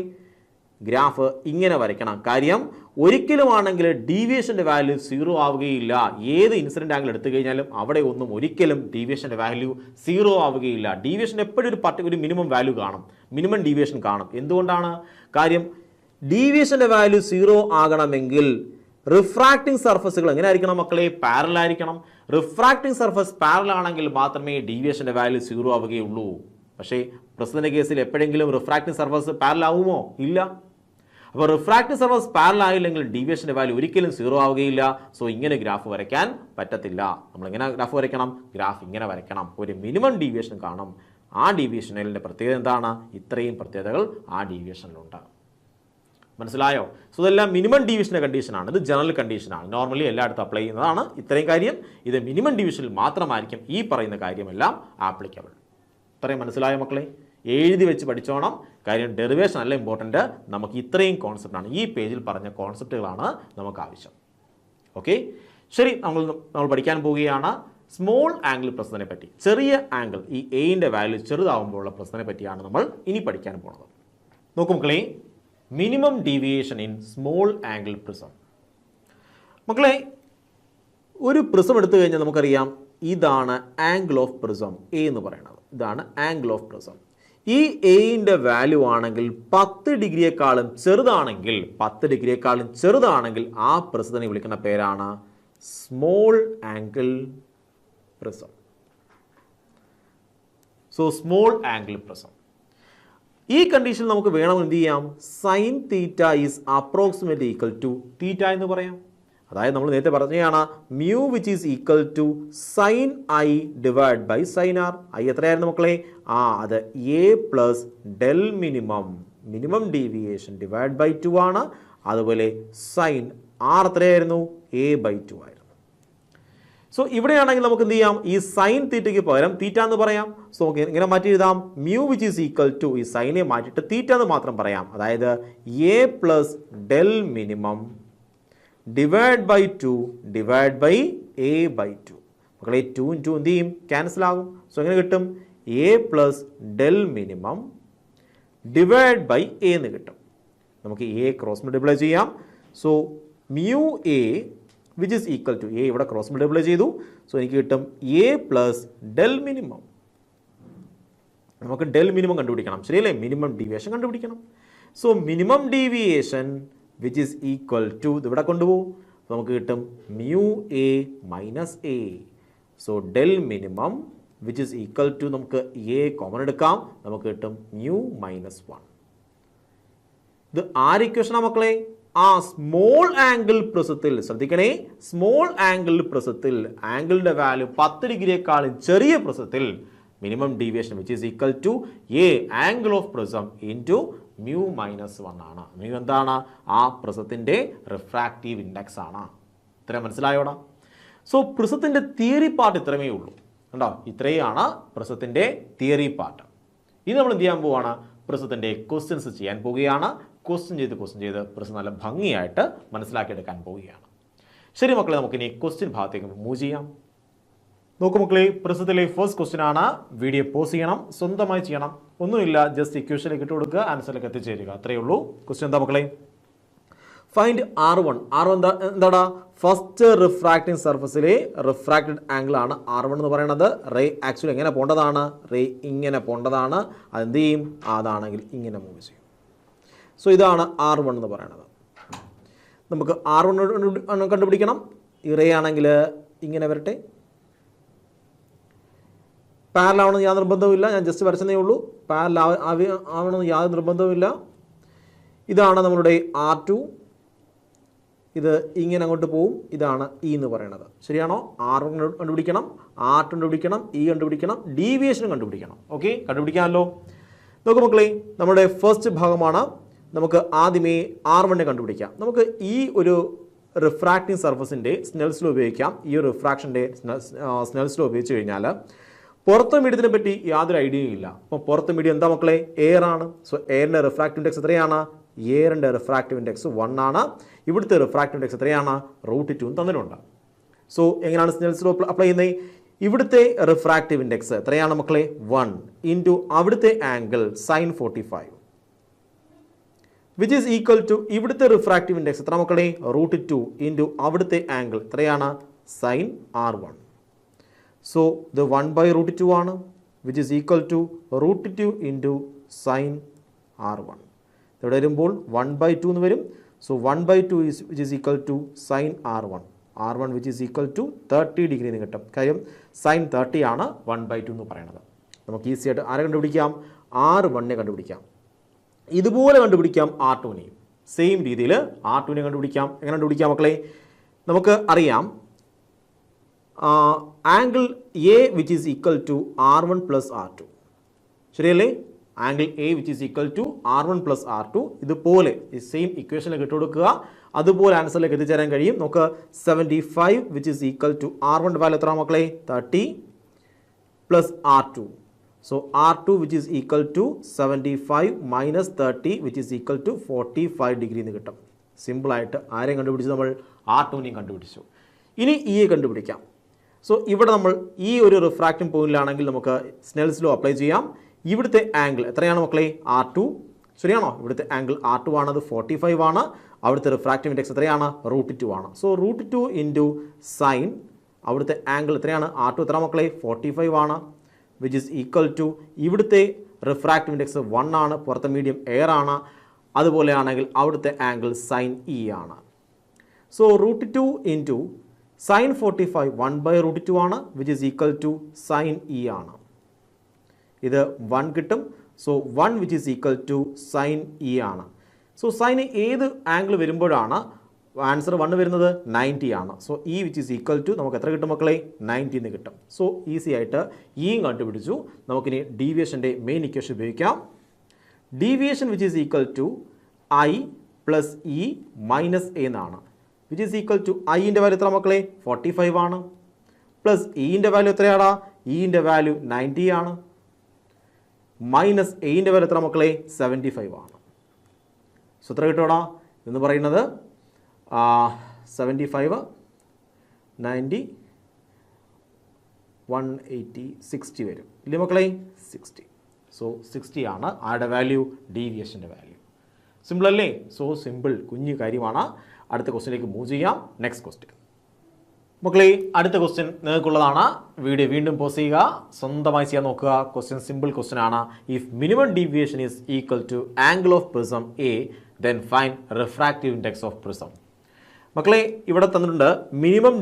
ഗ്രാഫ് ഇങ്ങനെ വരയ്ക്കണം. കാര്യം ഒരിക്കലും ആണെങ്കിൽ ഡീവിയേഷൻ്റെ വാല്യൂ 0 ആവുകയില്ല. ഏത് ഇൻസിഡൻറ്റ് ആംഗിൾ എടുത്തു കഴിഞ്ഞാലും അവിടെ ഒന്നും ഒരിക്കലും ഡീവിയേഷൻ്റെ വാല്യൂ 0 ആവുകയില്ല. ഡീവിയേഷൻ എപ്പോഴും ഒരു മിനിമം വാല്യൂ കാണും, മിനിമം ഡീവിയേഷൻ കാണും. എന്തുകൊണ്ടാണ്? കാര്യം ഡീവിയേഷൻ്റെ വാല്യൂ 0 ആകണമെങ്കിൽ റിഫ്രാക്റ്റിംഗ് സർഫസുകൾ എങ്ങനെ ആയിരിക്കണം മക്കളെ? പാരലൽ ആയിരിക്കണം. റിഫ്രാക്റ്റിംഗ് സർഫസ് പാരലൽ ആണെങ്കിൽ മാത്രമേ ഡീവിയേഷൻ്റെ വാല്യൂ 0 ആവുകയുള്ളൂ. പക്ഷേ പ്രസന്റിന്റെ കേസിൽ എപ്പോഴെങ്കിലും റിഫ്രാക്റ്റിംഗ് സർഫസ് പാരലൽ ആവുമോ? ഇല്ല. അപ്പോൾ റിഫ്രാക്റ്റിംഗ് സർഫസ് പാരലൽ ആയില്ലെങ്കിൽ ഡീവിയേഷൻ്റെ വാല്യൂ ഒരിക്കലും 0 ആവുകയില്ല. സോ ഇങ്ങനെ ഗ്രാഫ് വരയ്ക്കാൻ പറ്റത്തില്ല. നമ്മൾ എങ്ങനെ ഗ്രാഫ് വരയ്ക്കണം? ഗ്രാഫ് ഇങ്ങനെ വരയ്ക്കണം. ഒരു മിനിമം ഡീവിയേഷൻ കാണും. ആ ഡീവിയേഷനിലെ പ്രത്യേകത എന്താണ്? ഇത്രയും പ്രത്യേകതകൾ ആ ഡീവിയേഷനിലുണ്ട്. മനസ്സിലായോ? സോ ഇതെല്ലാം മിനിമം ഡീവിയേഷൻ്റെ കണ്ടീഷനാണ്. ഇത് ജനറൽ കണ്ടീഷനാണ്, നോർമലി എല്ലായിടത്തും അപ്ലൈ ചെയ്യുന്നതാണ്. ഇത്രയും കാര്യം ഇത് മിനിമം ഡീവിയേഷനിൽ മാത്രമായിരിക്കും ഈ പറയുന്ന കാര്യമെല്ലാം ആപ്ലിക്കബിൾ. ഇത്രയും മനസ്സിലായോ മക്കളെ? എഴുതി വെച്ച് പഠിച്ചോണം. കാര്യം ഡെറിവേഷൻ അല്ല ഇമ്പോർട്ടൻറ്റ്, നമുക്ക് ഇത്രയും കോൺസെപ്റ്റാണ്, ഈ പേജിൽ പറഞ്ഞ കോൺസെപ്റ്റുകളാണ് നമുക്ക് ആവശ്യം. ഓക്കെ, ശരി. നമ്മൾ പഠിക്കാൻ പോവുകയാണ് സ്മോൾ ആംഗിൾ പ്രശ്നത്തിനെ പറ്റി. ചെറിയ ആംഗിൾ, ഈ എയിൻ്റെ വാല്യൂ ചെറുതാവുമ്പോഴുള്ള പ്രശ്നത്തിനെ പറ്റിയാണ് നമ്മൾ ഇനി പഠിക്കാൻ പോകുന്നത്. നോക്കൂ മക്കളെ, minimum deviation in small angle prism. മക്കളെ, ഒരു പ്രിസം എടുത്തു കഴിഞ്ഞാൽ നമുക്കറിയാം ഇതാണ് ആംഗിൾ ഓഫ് പ്രിസം എ എന്ന് പറയുന്നത്. ഇതാണ് ആംഗിൾ ഓഫ് പ്രിസം. ഈ എയിൻ്റെ വാല്യൂ ആണെങ്കിൽ 10 ഡിഗ്രിയെക്കാളും ചെറുതാണെങ്കിൽ ആ പ്രിസത്തിനെ വിളിക്കുന്ന പേരാണ് small angle prism. So small angle prism. ഈ കണ്ടീഷനിൽ നമുക്ക് വേണം എന്ത് ചെയ്യാം, sine theta is approximately equal to theta എന്ന് പറയാം. അതായത് നമ്മൾ നേരത്തെ പറഞ്ഞതാണ് mu which is equal to sine I divide by sine R. I എത്രയായിരുന്നു മക്കളെ? അത് A plus del minimum deviation divide by 2 ആണ്. അതുപോലെ സൈൻ ആർ എത്രയായിരുന്നു? എ ബൈ 2 ആയിരുന്നു. സോ ഇവിടെയാണെങ്കിൽ നമുക്ക് എന്ത് ചെയ്യാം, ഈ സൈൻ തീറ്റയ്ക്ക് പകരം തീറ്റ എന്ന് പറയാം. സോ ഇങ്ങനെ മാറ്റി എഴുതാം, mu which is equal to, ഈ സൈനെ മാറ്റിയിട്ട് തീറ്റ എന്ന് മാത്രം പറയാം. അതായത് A plus del minimum divide by 2 divide by A by 2. മക്കളെ 2 × 2 എന്ത് ചെയ്യും, ക്യാൻസൽ ആകും. സോ എങ്ങനെ കിട്ടും, A plus del minimum divide by A എന്ന് കിട്ടും. നമുക്ക് എ ക്രോസ് മൾട്ടിപ്ലൈ ചെയ്യാം. So mu A which is equal to, A ഇവിടെ ക്രോസ് മൾട്ടിപ്ലൈ ചെയ്തു. സോ എനിക്ക് കിട്ടും എ പ്ലസ് ഡെൽ മിനിമം. നമുക്ക് ഡെൽ മിനിമം കണ്ടുപിടിക്കണം, ശരിയല്ലേ? മിനിമം ഡീവിയേഷൻ കണ്ടുപിടിക്കണം. So minimum deviation which is equal to, ഇവിടെ കൊണ്ടുപോകും. നമുക്ക് കിട്ടും mu A minus A. So del minimum which is equal to, നമുക്ക് എ കോമൺ എടുക്കാം, നമുക്ക് കിട്ടും മ്യൂ മൈനസ് 1. ഇത് ആര് ഇക്വേഷനാ മക്കളെ? സ്മോൾ ആംഗിൾ പ്രിസത്തിൽ, ശ്രദ്ധിക്കണേ, സ്മോൾ ആംഗിൾ പ്രിസത്തിൽ ആംഗിളിന്റെ വാല്യൂ 10 ഡിഗ്രിയെക്കാളും ചെറിയ പ്രിസത്തിൽ minimum deviation which is equal to A angle of prism into mu minus 1 ആണ്. മ്യൂ എന്താണ്? ആ പ്രിസത്തിന്റെ റിഫ്രാക്റ്റീവ് ഇൻഡെക്സ് ആണ്. ഇത്രയും മനസ്സിലായോടാ? സോ പ്രിസത്തിന്റെ തിയറി പാർട്ട് ഇത്രമേ ഉള്ളൂ കണ്ടോ, ഇത്രയാണ് പ്രിസത്തിന്റെ തിയറി പാർട്ട്. ഇനി നമ്മൾ എന്ത് ചെയ്യാൻ പോവാണ്, പ്രിസത്തിന്റെ ക്വസ്റ്റ്യൻസ് ചെയ്യാൻ പോവുകയാണ്. ക്വസ്റ്റ്യൻ ചെയ്ത് പ്രിസം നല്ല ഭംഗിയായിട്ട് മനസ്സിലാക്കിയെടുക്കാൻ പോവുകയാണ്. ശരി മക്കളെ, നമുക്കിനി ക്വസ്റ്റ്യൻ ഭാഗത്തേക്ക് മൂവ് ചെയ്യാം. നോക്കൂ മക്കളെ, പ്രിസത്തിലെ ഫസ്റ്റ് ക്വസ്റ്റ്യൻ ആണ്. വീഡിയോ പോസ് ചെയ്യണം, സ്വന്തമായി ചെയ്യണം, ഒന്നുമില്ല, ജസ്റ്റ് ഇക്വേഷനിലേക്ക് ഇട്ട് കൊടുക്കുക, ആൻസറിലേക്ക് എത്തിച്ചേരുക, അത്രയേ ഉള്ളൂ. ക്വസ്റ്റ്യൻ എന്താ മക്കളെ? Find R1. എന്താടാ? ഫസ്റ്റ് റിഫ്രാക്റ്റിംഗ് സർഫസിലെ റിഫ്രാക്റ്റഡ് ആംഗിൾ ആണ് R1 എന്ന് പറയുന്നത്. റേ ആക്ച്വലി എങ്ങനെ പോണ്ടതാണ്? റേ ഇങ്ങനെ പോണ്ടതാണ്. അതെന്ത് ചെയ്യും? അതാണെങ്കിൽ ഇങ്ങനെ മൂവ് ചെയ്യും. സോ ഇതാണ് R1 എന്ന് പറയുന്നത്. നമുക്ക് R1 കണ്ടുപിടിക്കണം. ഈ റേ ആണെങ്കിൽ ഇങ്ങനെ വരട്ടെ. പാരലൽ ആവണമെന്ന് യാതൊരു നിർബന്ധവുമില്ല, ഞാൻ ജസ്റ്റ് വരച്ചതേ ഉള്ളൂ. പാരലൽ ആവണമെന്ന് യാതൊരു നിർബന്ധവുമില്ല. ഇതാണ് നമ്മളുടെ R2. ഇത് ഇങ്ങനെ അങ്ങോട്ട് പോവും. ഇതാണ് E എന്ന് പറയുന്നത്. ശരിയാണോ? R1 കണ്ടുപിടിക്കണം, R2 കണ്ടുപിടിക്കണം, E കണ്ടുപിടിക്കണം, ഡീവിയേഷനും കണ്ടുപിടിക്കണം. ഓക്കെ, കണ്ടുപിടിക്കാമല്ലോ. നോക്കൂ മക്കളെ, നമ്മുടെ ഫസ്റ്റ് ഭാഗമാണ്. നമുക്ക് ആദ്യമേ R1 കണ്ടുപിടിക്കാം. നമുക്ക് ഈ ഒരു റിഫ്രാക്റ്റിംഗ് സർഫസിൻ്റെ സ്നെൽസ് ലോ ഉപയോഗിക്കാം. ഈ ഒരു റിഫ്രാക്ഷൻ്റെ സ്നെൽസ് ലോ ഉപയോഗിച്ച് കഴിഞ്ഞാൽ പുറത്തെ മീഡിയത്തിനെ പറ്റി യാതൊരു ഐഡിയയും ഇല്ല. അപ്പോൾ പുറത്തെ മീഡിയം എന്താ മക്കളെ? എയർ ആണ്. സോ എയറിൻ്റെ റിഫ്രാക്റ്റീവ് ഇൻഡെക്സ് എത്രയാണ്? എയറിൻ്റെ റിഫ്രാക്റ്റീവ് ഇൻഡെക്സ് 1 ആണ്. ഇവിടുത്തെ റിഫ്രാക്റ്റീവ് ഇൻഡെക്സ് എത്രയാണ്? √2 തന്നിട്ടുണ്ട്. സോ എങ്ങനെയാണ് സ്നെൽസ് ലോ അപ്ലൈ ചെയ്യുന്നത്? ഇവിടുത്തെ റിഫ്രാക്റ്റീവ് ഇൻഡെക്സ് എത്രയാണ് മക്കളെ? 1 ഇൻറ്റു അവിടുത്തെ angle sin 45 which is equal to ഇവിടുത്തെ റിഫ്രാക്റ്റീവ് ഇൻഡെക്സ് എത്ര മക്കളെ? √2 ഇൻറ്റു അവിടുത്തെ ആംഗിൾ എത്രയാണ്? sin R1. സോ ഇത് 1/√2 ആണ്, which is equal to √2 into sin R1. ഇവിടെ വരുമ്പോൾ 1/2 എന്ന് വരും. So 1/2 which is equal to sin R1 which is equal to 30 degree എന്ന് കിട്ടും. കാര്യം sin 30 ആണ് 1/2 എന്ന് പറയുന്നത്. നമുക്ക് ഈസി ആയിട്ട് ആരെ കണ്ടുപിടിക്കാം? R1 കണ്ടുപിടിക്കാം. ഇതുപോലെ കണ്ടുപിടിക്കാം R2. സെയിം രീതിയിൽ R2 കണ്ടുപിടിക്കാം. എങ്ങനെ കണ്ടുപിടിക്കാം മക്കളെ? നമുക്ക് അറിയാം angle A which is equal to R1 plus R2. ശരിയല്ലേ? Angle A which is equal to R1 plus R2. ഇതുപോലെ ഈ സെയിം ഇക്വേഷനിലേക്ക് ഇട്ട് കൊടുക്കുക, അതുപോലെ ആൻസറിലേക്ക് എത്തിച്ചേരാൻ കഴിയും. നമുക്ക് 75 which is equal to R1 value എത്ര മക്കളെ? 30 plus R2. So R2 which is equal to 75 minus 30 which is equal to 45 degree എന്ന് കിട്ടും. സിമ്പിളായിട്ട് ആരെയും കണ്ടുപിടിച്ചു? നമ്മൾ R2 കണ്ടുപിടിച്ചു. ഇനി E കണ്ടുപിടിക്കാം. സോ ഇവിടെ നമ്മൾ ഈ ഒരു റിഫ്രാക്റ്റിംഗ് പോയിന്റിലാണെങ്കിൽ നമുക്ക് സ്നെൽസ് ലോ അപ്ലൈ ചെയ്യാം. ഇവിടുത്തെ ആംഗിൾ എത്രയാണ് മക്കളെ? R2. ശരിയാണോ? ഇവിടുത്തെ ആംഗിൾ R2 ആണ്, അത് 45 ആണ്. അവിടുത്തെ റിഫ്രാക്റ്റീവ് ഇൻഡെക്സ് എത്രയാണ്? √2 ആണ്. സോ √2 ഇൻറ്റു സൈൻ അവിടുത്തെ ആംഗിൾ എത്രയാണ്? R2 എത്ര മക്കളെ? 45 ആണ്, വിച്ച് ഈസ് ഈക്വൽ ടു ഇവിടുത്തെ റിഫ്രാക്റ്റീവ് ഇൻഡെക്സ് 1 ആണ്, പുറത്തെ മീഡിയം എയർ ആണ്. അതുപോലെയാണെങ്കിൽ അവിടുത്തെ ആംഗിൾ സൈൻ ഇ ആണ്. സോ √2 ഇൻറ്റു സൈൻ 45 1/√2 ആണ്, which is equal to sine E ആണ്. ഇത് 1 കിട്ടും. So 1 which is equal to sine E ആണ്. സോ സൈൻ ഏത് ആംഗിൾ വരുമ്പോഴാണ് ആൻസർ 1 വരുന്നത്? 90 ആണ്. So E which is equal to നമുക്ക് എത്ര കിട്ടും മക്കളെ? 90 എന്ന് കിട്ടും. സോ ഈസി ആയിട്ട് ഇയും കണ്ടുപിടിച്ചു. നമുക്കിനി ഡീവിയേഷൻ്റെ മെയിൻ ഇക്വേഷൻ ഉപയോഗിക്കാം. Deviation which is equal to I plus E minus A എന്നാണ്. വിച്ച് ഈസ് ഈക്വൽ ടു ഐൻ്റെ വാല്യൂ എത്ര മക്കളെ? 45 ആണ്. പ്ലസ് ഇൻ്റെ വാല്യൂ എത്രയാടാ? ഇൻ്റെ വാല്യൂ 90 ആണ്. മൈനസ് എൻ്റെ വാല്യൂ എത്ര മക്കളെ? 75 ആണ്. സോ എത്ര കിട്ടുമോടാ എന്ന് പറയുന്നത്? 75 90 180 60 വരും ഇല്ലേ മക്കളെ? 60. സോ 60 ആണ് ആരുടെ വാല്യൂ? ഡീവിയേഷൻ്റെ വാല്യൂ. സിമ്പിൾ അല്ലേ? സോ സിമ്പിൾ, കുഞ്ഞു കാര്യമാണ്. അടുത്ത ക്വസ്റ്റ്യനിലേക്ക് മൂവ് ചെയ്യാം. നെക്സ്റ്റ് ക്വസ്റ്റ്യൻ മക്കളെ, അടുത്ത ക്വസ്റ്റ്യൻ നിങ്ങൾക്കുള്ളതാണ്. വീഡിയോ വീണ്ടും പോസ് ചെയ്യുക, സ്വന്തമായി ചെയ്യാൻ നോക്കുക. ക്വസ്റ്റ്യൻ സിമ്പിൾ ക്വസ്റ്റ്യൻ ആണ്. If minimum deviation is equal to angle of prism A then find refractive index of prism. മക്കളെ ഇവിടെ തന്നിട്ടുണ്ട് മിനിമം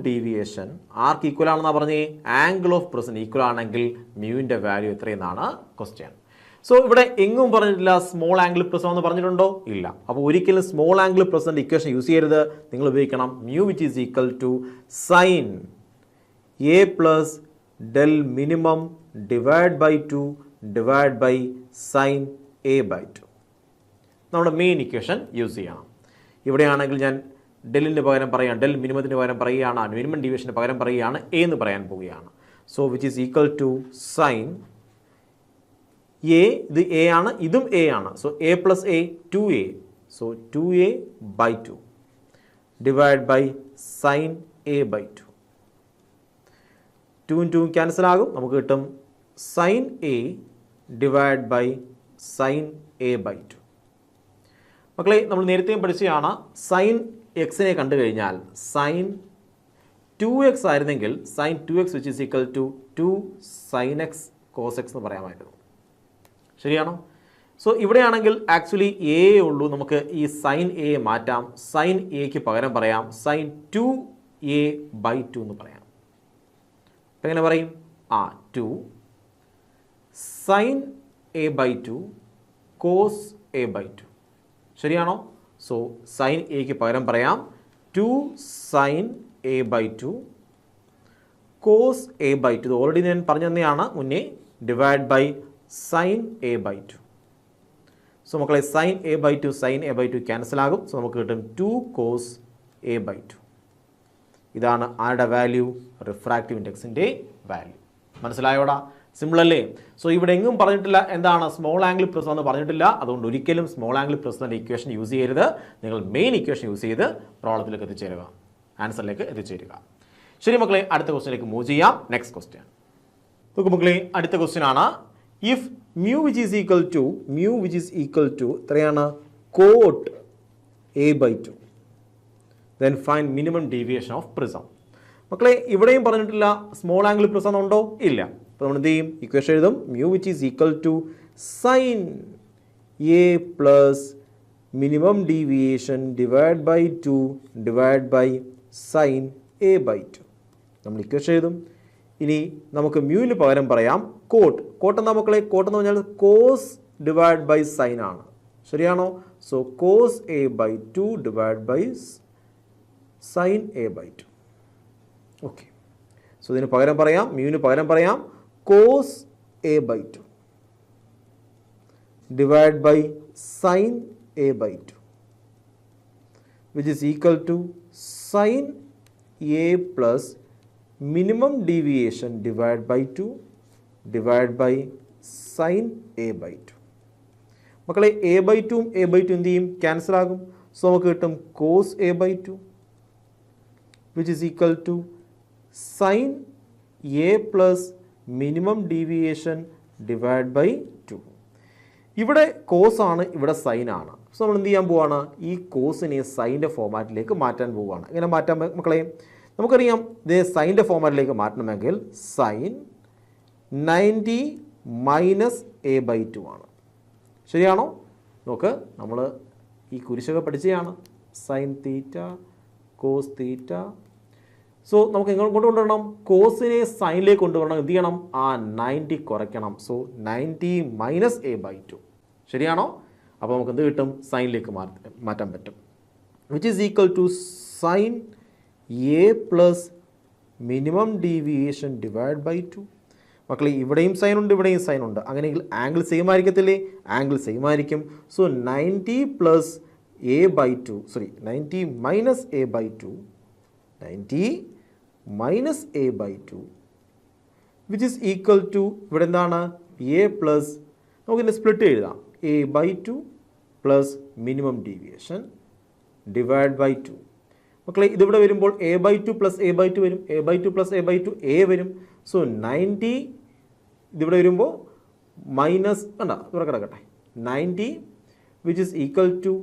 ഡീവിയേഷൻ ആർക്ക് ഈക്വൽ ആണെന്നാണ് പറഞ്ഞേ? ആംഗിൾ ഓഫ് പ്രിസം ഈക്വൽ ആണെങ്കിൽ മ്യൂവിൻ്റെ വാല്യൂ എത്രയെന്നാണ് ക്വസ്റ്റ്യൻ. സോ ഇവിടെ എങ്ങും പറഞ്ഞിട്ടില്ല സ്മോൾ ആംഗിൾ പ്രിസം എന്ന് പറഞ്ഞിട്ടുണ്ടോ? ഇല്ല. അപ്പോൾ ഒരിക്കലും സ്മോൾ ആംഗിൾ പ്രിസത്തിൻ്റെ ഇക്വേഷൻ യൂസ് ചെയ്യരുത്. നിങ്ങൾ ഉപയോഗിക്കണം mu which is equal to sine A plus del minimum divide by 2 divide by sine A by 2. നമ്മുടെ മെയിൻ ഇക്വേഷൻ യൂസ് ചെയ്യണം. ഇവിടെയാണെങ്കിൽ ഞാൻ ഡെല്ലിന് പകരം പറയുകയാണ്, ഡെൽ മിനിമത്തിന് പകരം പറയുകയാണ്, മിനിമം ഡീവിയേഷന് പകരം പറയുകയാണ്, എ എന്ന് പറയാൻ പോവുകയാണ്. So which is equal to sine A, ഇത് എ ആണ്, ഇതും എ ആണ്. So A plus A 2a. So 2a by 2 divide by sine A by 2. 2 2 cancel ആകും. നമുക്ക് കിട്ടും sine A divide by sine A by 2. മക്കളെ നമ്മൾ നേരത്തെയും പഠിച്ചതാണ്, സൈൻ എക്സിനെ കണ്ടു കഴിഞ്ഞാൽ സൈൻ 2x ആയിരുന്നെങ്കിൽ sine 2x which is equal to 2 sine X cos X എന്ന് പറയാമായിരുന്നു. ശരിയാണോ? സോ ഇവിടെയാണെങ്കിൽ ആക്ച്വലി എ ഉള്ളൂ. നമുക്ക് ഈ സൈൻ എ മാറ്റാം. സൈൻ എക്ക് പകരം പറയാം സൈൻ 2a ബൈ 2 എന്ന് പറയാം. അപ്പം എങ്ങനെ പറയും? 2 sine A by 2 cos A by 2. ശരിയാണോ? സോ സൈൻ എക്ക് പകരം പറയാം 2 sine A by 2 cos A by 2. ഇത് ഓൾറെഡി ഞാൻ പറഞ്ഞു തന്നെയാണ് മുന്നേ. Divide by sine A by 2. So മക്കളെ sine A by 2 sine A by 2 cancel ആകും. സോ നമുക്ക് കിട്ടും 2 കോസ് എ ബൈ 2. ഇതാണ് ആരുടെ വാല്യൂ? റിഫ്രാക്റ്റീവ് ഇൻഡെക്സിൻ്റെ വാല്യൂ. മനസ്സിലായോടാ? സിമ്പിൾ അല്ലേ? സോ ഇവിടെ എങ്ങും പറഞ്ഞിട്ടില്ല എന്താണ് സ്മോൾ ആംഗിൾ പ്രിസം എന്ന് പറഞ്ഞിട്ടില്ല. അതുകൊണ്ട് ഒരിക്കലും സ്മോൾ ആംഗിൾ പ്രിസത്തിൻ്റെ ഇക്വേഷൻ യൂസ് ചെയ്യരുത്. നിങ്ങൾ മെയിൻ ഇക്വേഷൻ യൂസ് ചെയ്ത് പ്രോബ്ലത്തിലേക്ക് എത്തിച്ചേരുക, ആൻസറിലേക്ക് എത്തിച്ചേരുക. ശരി മക്കളെ, അടുത്ത ക്വസ്റ്റ്യനിലേക്ക് മൂവ് ചെയ്യാം. നെക്സ്റ്റ് ക്വസ്റ്റ്യൻ നോക്കൂ മക്കളെ, അടുത്ത ക്വസ്റ്റ്യൻ ആണ്. If mu which is equal to എത്രയാണ്? Cot A by 2 then find minimum deviation of prism. മക്കളെ ഇവിടെയും പറഞ്ഞിട്ടില്ല സ്മോൾ ആംഗിൾ പ്രിസം ഉണ്ടോ? ഇല്ല. അപ്പോൾ നമ്മൾ എന്ത് ചെയ്യും? ഇക്വേഷൻ എഴുതും mu which is equal to sine A plus minimum deviation divide by 2 divide by sine A by 2. നമ്മൾ ഇക്വേഷൻ എഴുതും. ഇനി നമുക്ക് മ്യൂവിന് പകരം പറയാം കോട്ട് എന്താ മക്കളെ? കോട്ട് എന്ന് പറഞ്ഞാൽ കോസ് ഡിവൈഡ് ബൈ സൈൻ ആണ്. ശരിയാണോ? So cos A by 2 divide by sine A by 2. Okay. So ഇതിന് പകരം പറയാം, മ്യൂവിന് പകരം പറയാം cos A by 2 divide by sine A by 2 which is equal to sine A plus minimum deviation divided by 2 divided by sin a by 2. മക്കളെ a by 2 a by 2 എന്ത് ചെയ്യും? Cancel ആകും. സോ നമുക്ക് കിട്ടും cos a by 2 which is equal to sin a plus minimum deviation divided by 2. ഇവിടെ cos ആണ്, ഇവിടെ sign ആണ്. സോ നമ്മൾ എന്ത് ചെയ്യാൻ പോവാണ്? ഈ കോസിനെ സൈൻ്റെ ഫോമാറ്റിലേക്ക് മാറ്റാൻ പോവുകയാണ്. എങ്ങനെ മാറ്റാൻ മക്കളെ? നമുക്കറിയാം ഇത് സൈൻ്റെ ഫോമാറ്റിലേക്ക് മാറ്റണമെങ്കിൽ സൈൻ 90 -a/2 ആണ്. ശരിയാണോ? നോക്ക്, നമ്മൾ ഈ കുരിശൊക്കെ പഠിച്ചതാണ്. Sine theta, cos theta. So നമുക്ക് എങ്ങനെ കൊണ്ടുവരണം? കോസിനെ സൈനിലേക്ക് കൊണ്ടുവരണം. എന്ത് ചെയ്യണം? ആ 90 കുറയ്ക്കണം. So 90 - a/2. ശരിയാണോ? അപ്പോൾ നമുക്ക് എന്ത് കിട്ടും? സൈനിലേക്ക് മാറ്റാൻ പറ്റും. Which is equal to sine a plus minimum deviation divide by 2. മക്കളെ, ഇവിടെയും സൈൻ ഉണ്ട്, ഇവിടെയും സൈൻ ഉണ്ട്. അങ്ങനെയെങ്കിൽ ആംഗിൾ സെയിം ആയിരിക്കത്തില്ലേ? ആംഗിൾ സെയിം ആയിരിക്കും. So 90 plus a/2, 90 - a/2, 90 - a/2 which is equal to, ഇവിടെ എന്താണ്? a പ്ലസ്, നമുക്കിതിൻ്റെ സ്പ്ലിറ്റ് എഴുതാം. a/2 plus minimum deviation divide by 2. മക്കളെ, ഇതിവിടെ വരുമ്പോൾ a/2 പ്ലസ് a/2 വരും. a/2 പ്ലസ് a/2 a വരും. സോ 90 ഇതിവിടെ വരുമ്പോൾ മൈനസ്, കണ്ട ഇവിടെ കിടക്കട്ടെ, 90 which is equal to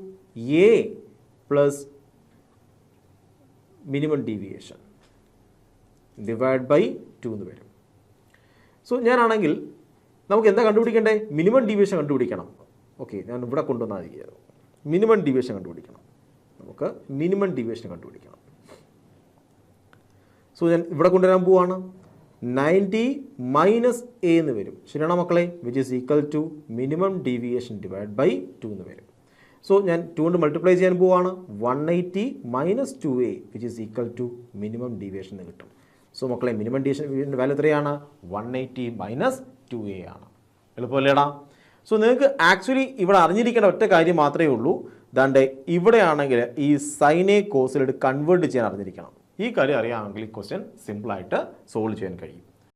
a plus minimum deviation divide by 2 എന്ന് വരും. സോ ഞാനാണെങ്കിൽ നമുക്ക് എന്താ കണ്ടുപിടിക്കേണ്ടേ? മിനിമം ഡീവിയേഷൻ കണ്ടുപിടിക്കണം. ഓക്കെ, ഞാൻ ഇവിടെ കൊണ്ടുവന്നാൽ മതിയായിരുന്നു. മിനിമം ഡീവിയേഷൻ കണ്ടുപിടിക്കണം. നമുക്ക് മിനിമം ഡീവിയേഷൻ കണ്ടുപിടിക്കണം. സോ ഞാൻ ഇവിടെ കൊണ്ടുവരാൻ പോവാണ്. 90 - a എന്ന് വരും. ശരിയാണോ മക്കളെ? Which is equal to minimum deviation divide by 2 എന്ന് വരും. സോ ഞാൻ 2 കൊണ്ട് മൾട്ടിപ്ലൈ ചെയ്യാൻ പോവാണ്. 180 - 2a which is equal to minimum deviation എന്ന് കിട്ടും. സോ മക്കളെ, മിനിമം ഡീവിയേഷൻ വാല്യൂ എത്രയാണ്? 180 - 2a ആണ്. എളുപ്പമല്ലേടാ? സോ നിങ്ങൾക്ക് ആക്ച്വലി ഇവിടെ അറിഞ്ഞിരിക്കേണ്ട ഒറ്റ കാര്യം മാത്രമേ ഉള്ളൂ. ദാണ്ടെ ഇവിടെയാണെങ്കിൽ ഈ സൈനെ കോസിലോട്ട് കൺവേർട്ട് ചെയ്യാൻ അറിഞ്ഞിരിക്കണം. ഈ കാര്യം അറിയാമെങ്കിൽ ഈ ക്വസ്റ്റ്യൻ സിമ്പിളായിട്ട് സോൾവ് ചെയ്യാൻ കഴിയും.